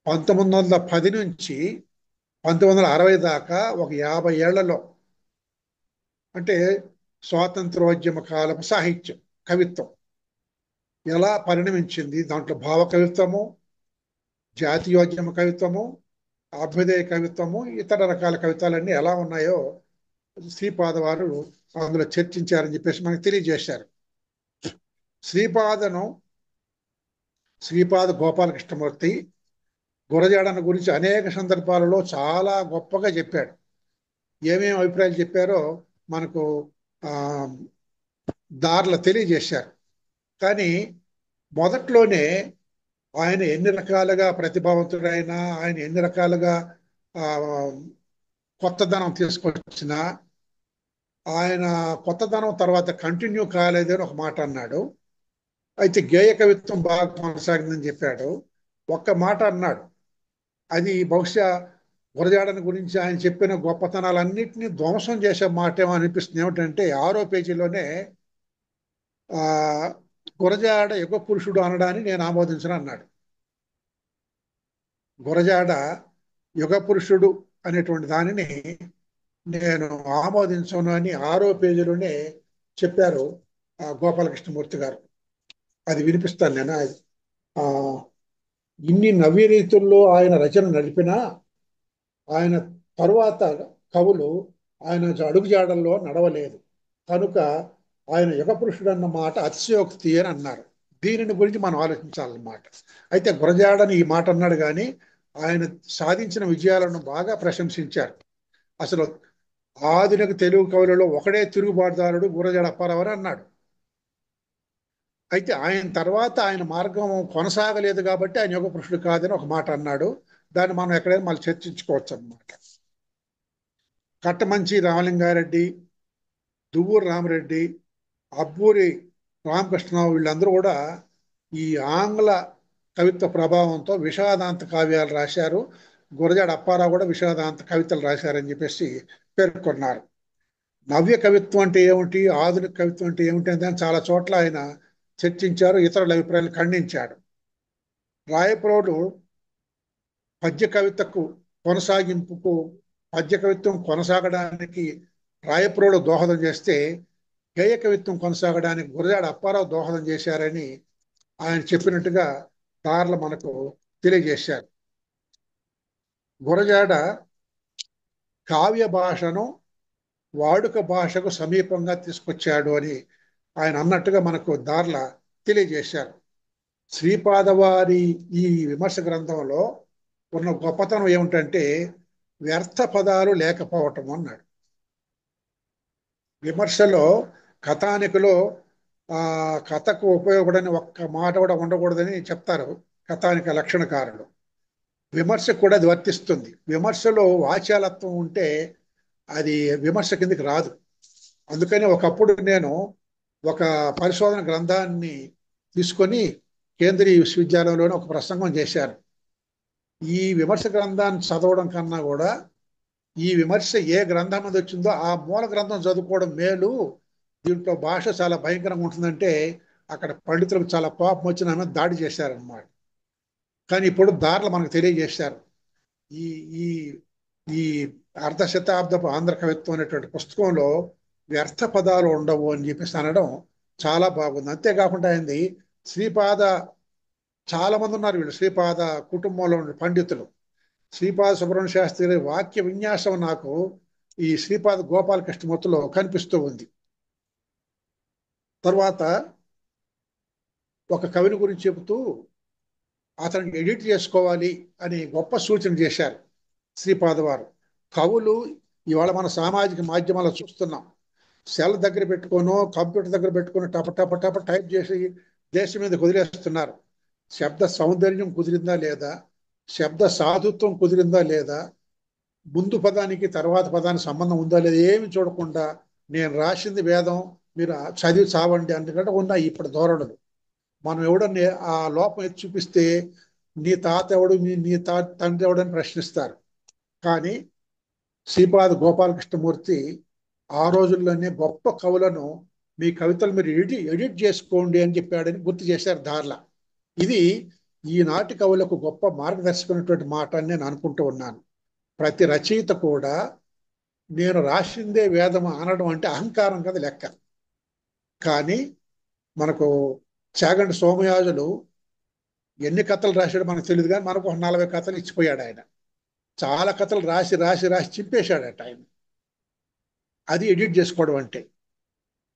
1910 నుంచి 1960 దాకా ఒక 50 ఏళ్లలో, అంటే స్వాతంత్రోద్యమ కాలపు సాహిత్యం కవిత్వం ఎలా పరిణమించింది, దాంట్లో భావ కవిత్వము, జాతీయోద్యమ కవిత్వము, అభ్యుదయ కవిత్వము, ఇతర రకాల కవిత్వాలన్నీ ఎలా ఉన్నాయో శ్రీపాద వారు అందులో చర్చించారని చెప్పేసి మనకు తెలియజేశారు. శ్రీపాద గోపాలకృష్ణమూర్తి గురజాడన గురించి అనేక సందర్భాలలో చాలా గొప్పగా చెప్పాడు. ఏమేమి అభిప్రాయాలు చెప్పారో మనకు దార్ల తెలియజేశారు. కానీ మొదట్లోనే ఆయన ఎన్ని రకాలుగా ప్రతిభావంతుడైనా, ఆయన ఎన్ని రకాలుగా కొత్తదనం తీసుకొచ్చిన ఆయన కొత్తదనం తర్వాత కంటిన్యూ కాలేదని ఒక మాట అన్నాడు. అయితే గేయ కవిత్వం బాగా కొనసాగిందని చెప్పాడు. ఒక్క మాట అన్నాడు, అది బహుశా గురజాడని గురించి ఆయన చెప్పిన గొప్పతనాలన్నింటినీ ధ్వంసం చేసే మాట ఏమో అనిపిస్తుంది. ఏమిటంటే 6వ పేజీలోనే ఆ గురజాడ యుగ పురుషుడు అనడాన్ని నేను ఆమోదించను అన్నాడు. గురజాడ యుగ పురుషుడు అనేటువంటి దానిని నేను ఆమోదించను అని 6వ పేజీలోనే చెప్పారు గోపాలకృష్ణమూర్తి గారు. అది వినిపిస్తాను నేను. ఆ ఇన్ని నవ్య రీతుల్లో ఆయన రచన నడిపినా ఆయన తరువాత కవులు ఆయన అడుగుజాడల్లో నడవలేదు కనుక ఆయన యుగ పురుషుడు అన్న మాట అతిశయోక్తి అని అన్నారు. దీనిని గురించి మనం ఆలోచించాలన్నమాట. అయితే గురజాడని ఈ మాట అన్నాడు, కానీ ఆయన సాధించిన విజయాలను బాగా ప్రశంసించారు. అసలు ఆధునిక తెలుగు కవులలో ఒకడే తిరుగుబాటుదారుడు గురజాడ అప్పారావు అన్నాడు. అయితే ఆయన తర్వాత ఆయన మార్గం కొనసాగలేదు కాబట్టి ఆయన యుగ పురుషుడు కాదని ఒక మాట అన్నాడు. దాన్ని మనం ఎక్కడైనా మళ్ళీ చర్చించుకోవచ్చు అన్నమాట. కట్టమంచి రామలింగారెడ్డి, దువ్వూరు రామరెడ్డి, అబ్బూరి రామకృష్ణరావు వీళ్ళందరూ కూడా ఈ ఆంగ్ల కవిత్వ ప్రభావంతో విషాదాంత కావ్యాలు రాశారు. గురజాడ అప్పారావు కూడా విషాదాంత కవితలు రాశారని చెప్పేసి పేర్కొన్నారు. నవ్య కవిత్వం అంటే ఏమిటి, ఆధునిక కవిత్వం అంటే ఏమిటి అని చాలా చోట్ల ఆయన చర్చించారు, ఇతరుల అభిప్రాయాలు ఖండించాడు. రాయప్రోలు పద్య కవితకు కొనసాగింపుకు పద్య కవిత్వం కొనసాగడానికి రాయప్రోలు దోహదం చేస్తే గేయ కవిత్వం కొనసాగడానికి గురజాడ అప్పారావు దోహదం చేశారని ఆయన చెప్పినట్టుగా దార్ల మనకు తెలియజేశారు. గురజాడ కావ్య భాషను వాడుక భాషకు సమీపంగా తీసుకొచ్చాడు అని ఆయన అన్నట్టుగా మనకు దార్ల తెలియజేశారు. శ్రీపాదవారి ఈ విమర్శ గ్రంథంలో ఉన్న గొప్పతనం ఏమిటంటే వ్యర్థ పదాలు లేకపోవటం అన్నాడు. విమర్శలో కథానికలో కథకు ఉపయోగపడని ఒక్క మాట కూడా ఉండకూడదని చెప్తారు కథానిక లక్షణకారులు. విమర్శకు కూడా అది వర్తిస్తుంది. విమర్శలో వాచ్యాలత్వం ఉంటే అది విమర్శ కిందకి రాదు. అందుకని ఒకప్పుడు నేను ఒక పరిశోధన గ్రంథాన్ని తీసుకొని కేంద్రీయ విశ్వవిద్యాలయంలోనే ఒక ప్రసంగం చేశాను. ఈ విమర్శ గ్రంథాన్ని చదవడం కన్నా కూడా ఈ విమర్శ ఏ గ్రంథం మీద వచ్చిందో ఆ మూల గ్రంథం చదువుకోవడం మేలు, దీంట్లో భాష చాలా భయంకరంగా ఉంటుందంటే అక్కడ పండితులకు చాలా కోపం వచ్చిన ఆమె దాడి చేశారన్నమాట. కానీ ఇప్పుడు దార్లు మనకు తెలియజేశారు. ఈ ఈ ఈ అర్ధ శతాబ్దపు ఆంధ్ర కవిత్వం అనేటువంటి పుస్తకంలో వ్యర్థ పదాలు ఉండవు అని చెప్పేసి అనడం చాలా బాగుంది. అంతేకాకుండా అయింది శ్రీపాద, చాలా మంది ఉన్నారు వీళ్ళు శ్రీపాద కుటుంబంలో ఉన్న పండితులు. శ్రీపాద సుబ్రహ్మణ్య శాస్త్రి గారి వాక్య విన్యాసం నాకు ఈ శ్రీపాద గోపాలకృష్ణమూర్తిలో కనిపిస్తూ ఉంది. తర్వాత ఒక కవిని గురించి చెబుతూ అతన్ని ఎడిట్ చేసుకోవాలి అని గొప్ప సూచన చేశారు శ్రీపాద వారు. కవులు ఇవాళ మన సామాజిక మాధ్యమాల్లో చూస్తున్నాం, సెల్ దగ్గర పెట్టుకోనో కంప్యూటర్ దగ్గర పెట్టుకుని టప టప టప టైప్ చేసి దేశం మీద వదిలేస్తున్నారు. శబ్ద సౌందర్యం కుదిరిందా లేదా, శబ్ద సాధుత్వం కుదిరిందా లేదా, ముందు పదానికి తర్వాత పదానికి సంబంధం ఉందా లేదా ఏమి చూడకుండా నేను రాసింది వేదం మీరు చదివి చావండి అందుకంటే ఉన్నాయి ఇప్పుడు ధోరణులు. మనం ఎవడని ఆ లోపం ఎత్తి చూపిస్తే నీ తాత ఎవడు, నీ తండ్రి ఎవడని ప్రశ్నిస్తారు. కానీ శ్రీపాద గోపాలకృష్ణమూర్తి ఆ రోజుల్లోనే గొప్ప కవులను మీ కవితలు మీరు ఎడిట్ చేసుకోండి అని చెప్పాడని గుర్తు చేశారు దార్ల. ఇది ఈనాటి కవులకు గొప్ప మార్గదర్శకమైనటువంటి మాట అని నేను అనుకుంటూ ఉన్నాను. ప్రతి రచయిత కూడా నేను రాసిందే వేదం అనడం అంటే అహంకారం కదా లెక్క. కానీ మనకు చాగంటి సోమయాజులు ఎన్ని కథలు రాశాడో మనకు తెలియదు, కానీ మనకు 40 కథలు ఇచ్చిపోయాడు ఆయన. చాలా కథలు రాసి రాసి రాసి చింపేశాడట ఆయన. అది ఎడిట్ చేసుకోవడం అంటే.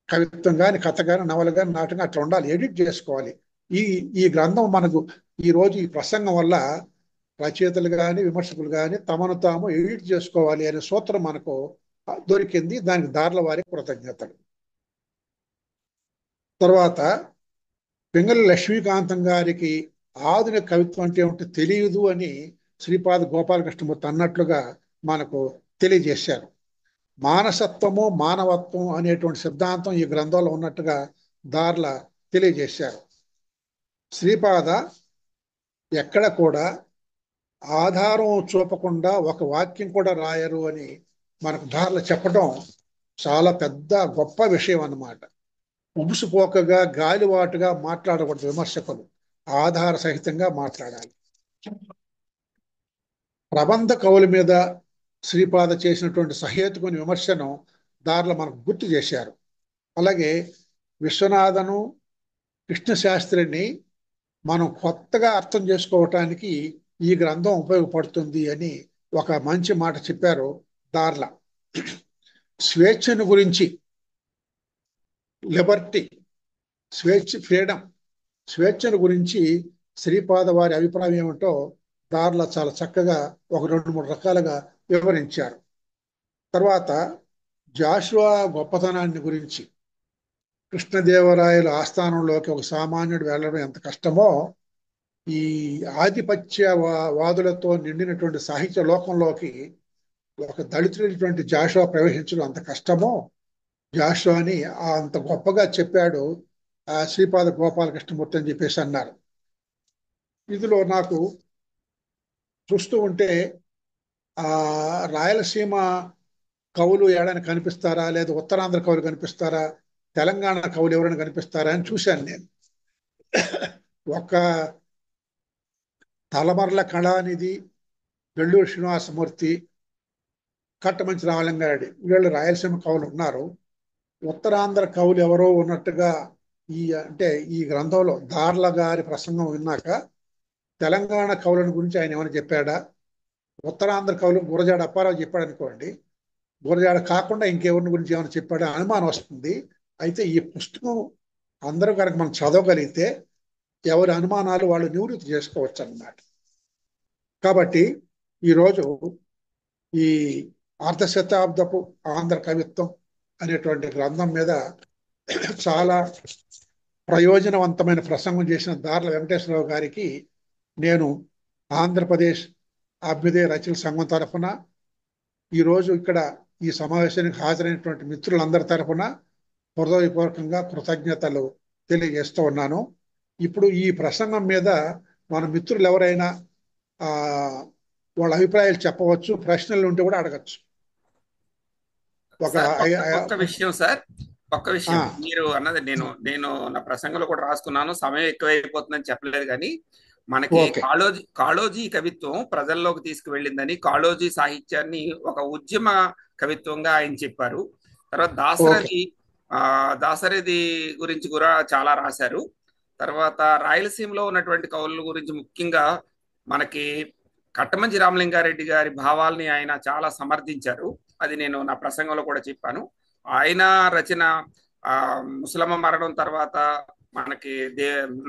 కవిత్వం కానీ కథ కానీ నవల కానీ నాటకం అట్లా ఉండాలి, ఎడిట్ చేసుకోవాలి. ఈ గ్రంథం మనకు ఈరోజు ఈ ప్రసంగం వల్ల రచయితలు కానీ విమర్శకులు కానీ తమను తాము ఎడిట్ చేసుకోవాలి అనే సూత్రం మనకు దొరికింది. దానికి దార్ల వారి కృతజ్ఞతలు. తర్వాత పింగళి లక్ష్మీకాంతం గారికి ఆధునిక కవిత్వం అంటే ఏమిటో తెలియదు అని శ్రీపాద గోపాలకృష్ణమూర్తి అన్నట్లుగా మనకు తెలియజేశారు. మానసత్వము మానవత్వం అనేటువంటి సిద్ధాంతం ఈ గ్రంథంలో ఉన్నట్టుగా దార్ల తెలియజేశారు. శ్రీపాద ఎక్కడ కూడా ఆధారం చూపకుండా ఒక వాక్యం కూడా రాయరు అని మనకు దార్ల చెప్పడం చాలా పెద్ద గొప్ప విషయం అన్నమాట. ఉబుసుపోకగా గాలివాటుగా మాట్లాడకూడదు. విమర్శకులు ఆధార సహితంగా మాట్లాడాలి. ప్రబంధ కవుల మీద శ్రీపాద చేసినటువంటి సహేతుకుని విమర్శను దారిలో మనకు గుర్తు చేశారు. అలాగే విశ్వనాథను కృష్ణశాస్త్రిని మనం కొత్తగా అర్థం చేసుకోవటానికి ఈ గ్రంథం ఉపయోగపడుతుంది అని ఒక మంచి మాట చెప్పారు దార్ల. స్వేచ్ఛను గురించి, లిబర్టీ, ఫ్రీడమ్, స్వేచ్ఛను గురించి శ్రీపాద వారి అభిప్రాయం ఏమిటో దార్ల చాలా చక్కగా ఒక 2-3 రకాలుగా వివరించారు. తర్వాత జాషువా గొప్పతనాన్ని గురించి, కృష్ణదేవరాయల ఆస్థానంలోకి ఒక సామాన్యుడు వెళ్ళడం ఎంత కష్టమో, ఈ ఆధిపత్య వాదులతో నిండినటువంటి సాహిత్య లోకంలోకి ఒక దళితుడైనటువంటి జాషువా ప్రవేశించడం అంత కష్టమో, జాషువాని అంత గొప్పగా చెప్పాడు శ్రీపాద గోపాలకృష్ణమూర్తి అని చెప్పేసి అన్నారు. ఇందులో నాకు చూస్తూ ఉంటే రాయలసీమ కవులు ఏడైనా కనిపిస్తారా, లేదా ఉత్తరాంధ్ర కవులు కనిపిస్తారా, తెలంగాణ కవులు ఎవరైనా కనిపిస్తారా అని చూశాను నేను. ఒక తలమర్ల కళానిధి, బెల్లూరు శ్రీనివాసమూర్తి, కట్టమంచి రామలింగారెడ్డి, వీళ్ళు రాయలసీమ కవులు ఉన్నారు. ఉత్తరాంధ్ర కవులు ఎవరో ఉన్నట్టుగా అంటే ఈ గ్రంథంలో దార్ల గారి ప్రసంగం విన్నాక తెలంగాణ కవులను గురించి ఆయన ఏమైనా చెప్పాడా, ఉత్తరాంధ్ర కవులు గురజాడ అప్పారావు చెప్పాడు అనుకోండి, గురజాడ కాకుండా ఇంకెవరిని గురించి ఏమైనా చెప్పాడా అనుమానం వస్తుంది. అయితే ఈ పుస్తకం అందరూ కనుక మనం చదవగలిగితే ఎవరి అనుమానాలు వాళ్ళు నివృత్తి చేసుకోవచ్చు అన్నమాట. కాబట్టి ఈరోజు ఈ అర్ధశతాబ్దపు ఆంధ్ర కవిత్వం అనేటువంటి గ్రంథం మీద చాలా ప్రయోజనవంతమైన ప్రసంగం చేసిన దార్ల వెంకటేశ్వరరావు గారికి నేను ఆంధ్రప్రదేశ్ అభ్యుదయ రచయితల సంఘం తరఫున, ఈరోజు ఇక్కడ ఈ సమావేశానికి హాజరైనటువంటి మిత్రులందరి తరఫున హృదయపూర్వకంగా కృతజ్ఞతలు తెలియజేస్తూ ఉన్నాను. ఇప్పుడు ఈ ప్రసంగం మీద మన మిత్రులు ఎవరైనా వాళ్ళ అభిప్రాయాలు చెప్పవచ్చు, ప్రశ్నలు ఉంటే కూడా అడగచ్చు. ఒక్క విషయం సార్, ఒక్క విషయం మీరు అన్నది నేను నా ప్రసంగంలో కూడా రాసుకున్నాను, సమయం ఎక్కువైపోతుందని చెప్పలేదు. కానీ మనకి కాళోజీ కవిత్వం ప్రజల్లోకి తీసుకువెళ్ళిందని, కాళోజీ సాహిత్యాన్ని ఒక ఉద్యమ కవిత్వంగా ఆయన చెప్పారు. తర్వాత దాశరథి గురించి కూడా చాలా రాశారు. తర్వాత రాయలసీమలో ఉన్నటువంటి కవుల గురించి ముఖ్యంగా మనకి కట్టమంచి రామలింగారెడ్డి గారి భావాల్ని ఆయన చాలా సమర్థించారు. అది నేను నా ప్రసంగంలో కూడా చెప్పాను. ఆయన రచన ముసలమ్మ మరణం తర్వాత మనకి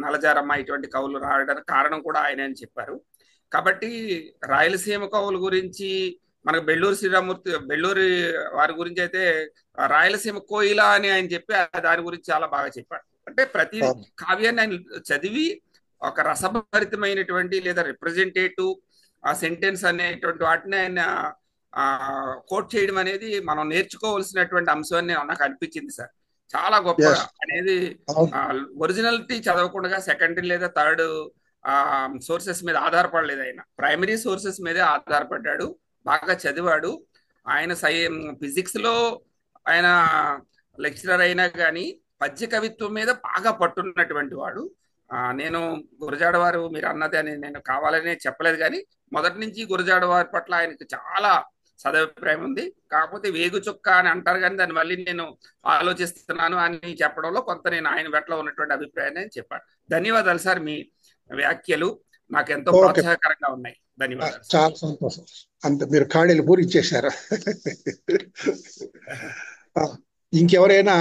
నలజారమ్మ ఇటువంటి కవులు రావడానికి కారణం కూడా ఆయన అని చెప్పారు. కాబట్టి రాయలసీమ కవుల గురించి మనకు బెల్లూరి వారి గురించి అయితే రాయలసీమ కోయిల అని ఆయన చెప్పి దాని గురించి చాలా బాగా చెప్పాడు. అంటే ప్రతి కావ్యాన్ని ఆయన చదివి ఒక రసభరితమైనటువంటి లేదా రిప్రజెంటేటివ్ ఆ సెంటెన్స్ అనేటువంటి వాటిని ఆయన కోట్ చేయడం అనేది మనం నేర్చుకోవాల్సినటువంటి అంశం అని నాకు అనిపించింది సార్. చాలా గొప్ప అనేది ఒరిజినాలిటీ చదవకుండా సెకండరీ లేదా థర్డ్ సోర్సెస్ మీద ఆధారపడలేదు. ఆయన ప్రైమరీ సోర్సెస్ మీదే ఆధారపడ్డాడు, బాగా చదివాడు. ఆయన ఫిజిక్స్ లో ఆయన లెక్చరర్ అయినా కానీ పద్య కవిత్వం మీద బాగా పట్టున్నటువంటి వాడు. నేను గురజాడ వారు మీరు అన్నది అని నేను కావాలనే చెప్పలేదు, కానీ మొదటి నుంచి గురజాడ వారి పట్ల ఆయనకు చాలా సదభిప్రాయం ఉంది. కాకపోతే వేగు చుక్క అని అంటారు, కానీ దాన్ని మళ్ళీ నేను ఆలోచిస్తున్నాను అని చెప్పడంలో కొంత నేను ఆయన పట్ల ఉన్నటువంటి అభిప్రాయాన్ని చెప్పాను. ధన్యవాదాలు సార్, మీ వ్యాఖ్యలు నాకు ఎంతో ప్రోత్సాహకరంగా ఉన్నాయి. ధన్యవాదాలు. చాలా సంతోషం. అంత మీరు ఖాళీలు పూరించేశారు. ఇంకెవరైనా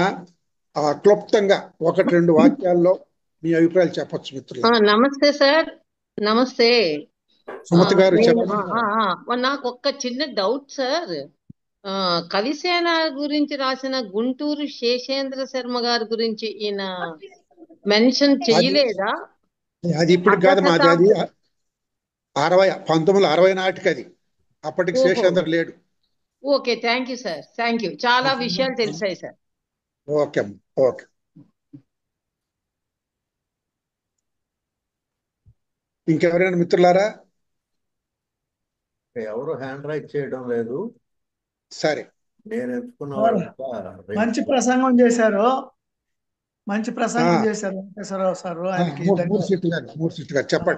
క్లుప్తంగా 1-2 వాక్యాల్లో మీ అభిప్రాయాలు చెప్పొచ్చు మిత్రులు. నమస్తే సార్. నమస్తే సుమతి గారు, నాకు ఒక్క చిన్న డౌట్ సార్. కవిసేన గురించి రాసిన గుంటూరు శేషేంద్ర శర్మ గారి గురించి ఈయన మెన్షన్ చేయలేదా? అది ఇప్పుడు కాదమ్మా, అది 1960 నాటికి, అది అప్పటికి శేషేంద్ర లేడు. Okay, thank you sir, thank you. చాలా విషయాలు తెలిసాయి సార్. ఓకే అమ్మ, ఓకే. ఇంకెవరైనా మిత్రులారా? ఎవరు హ్యాండ్ రైట్ చేయడం లేదు. సరే, నేను ఎంచుకున్న వాళ్ళంతా మంచి ప్రసంగం చేశారు, మంచి ప్రసంగం చేశారు వెంకటేశ్వరరావు సారు. ఆయనకి మూర్తి గారు చెప్పండి.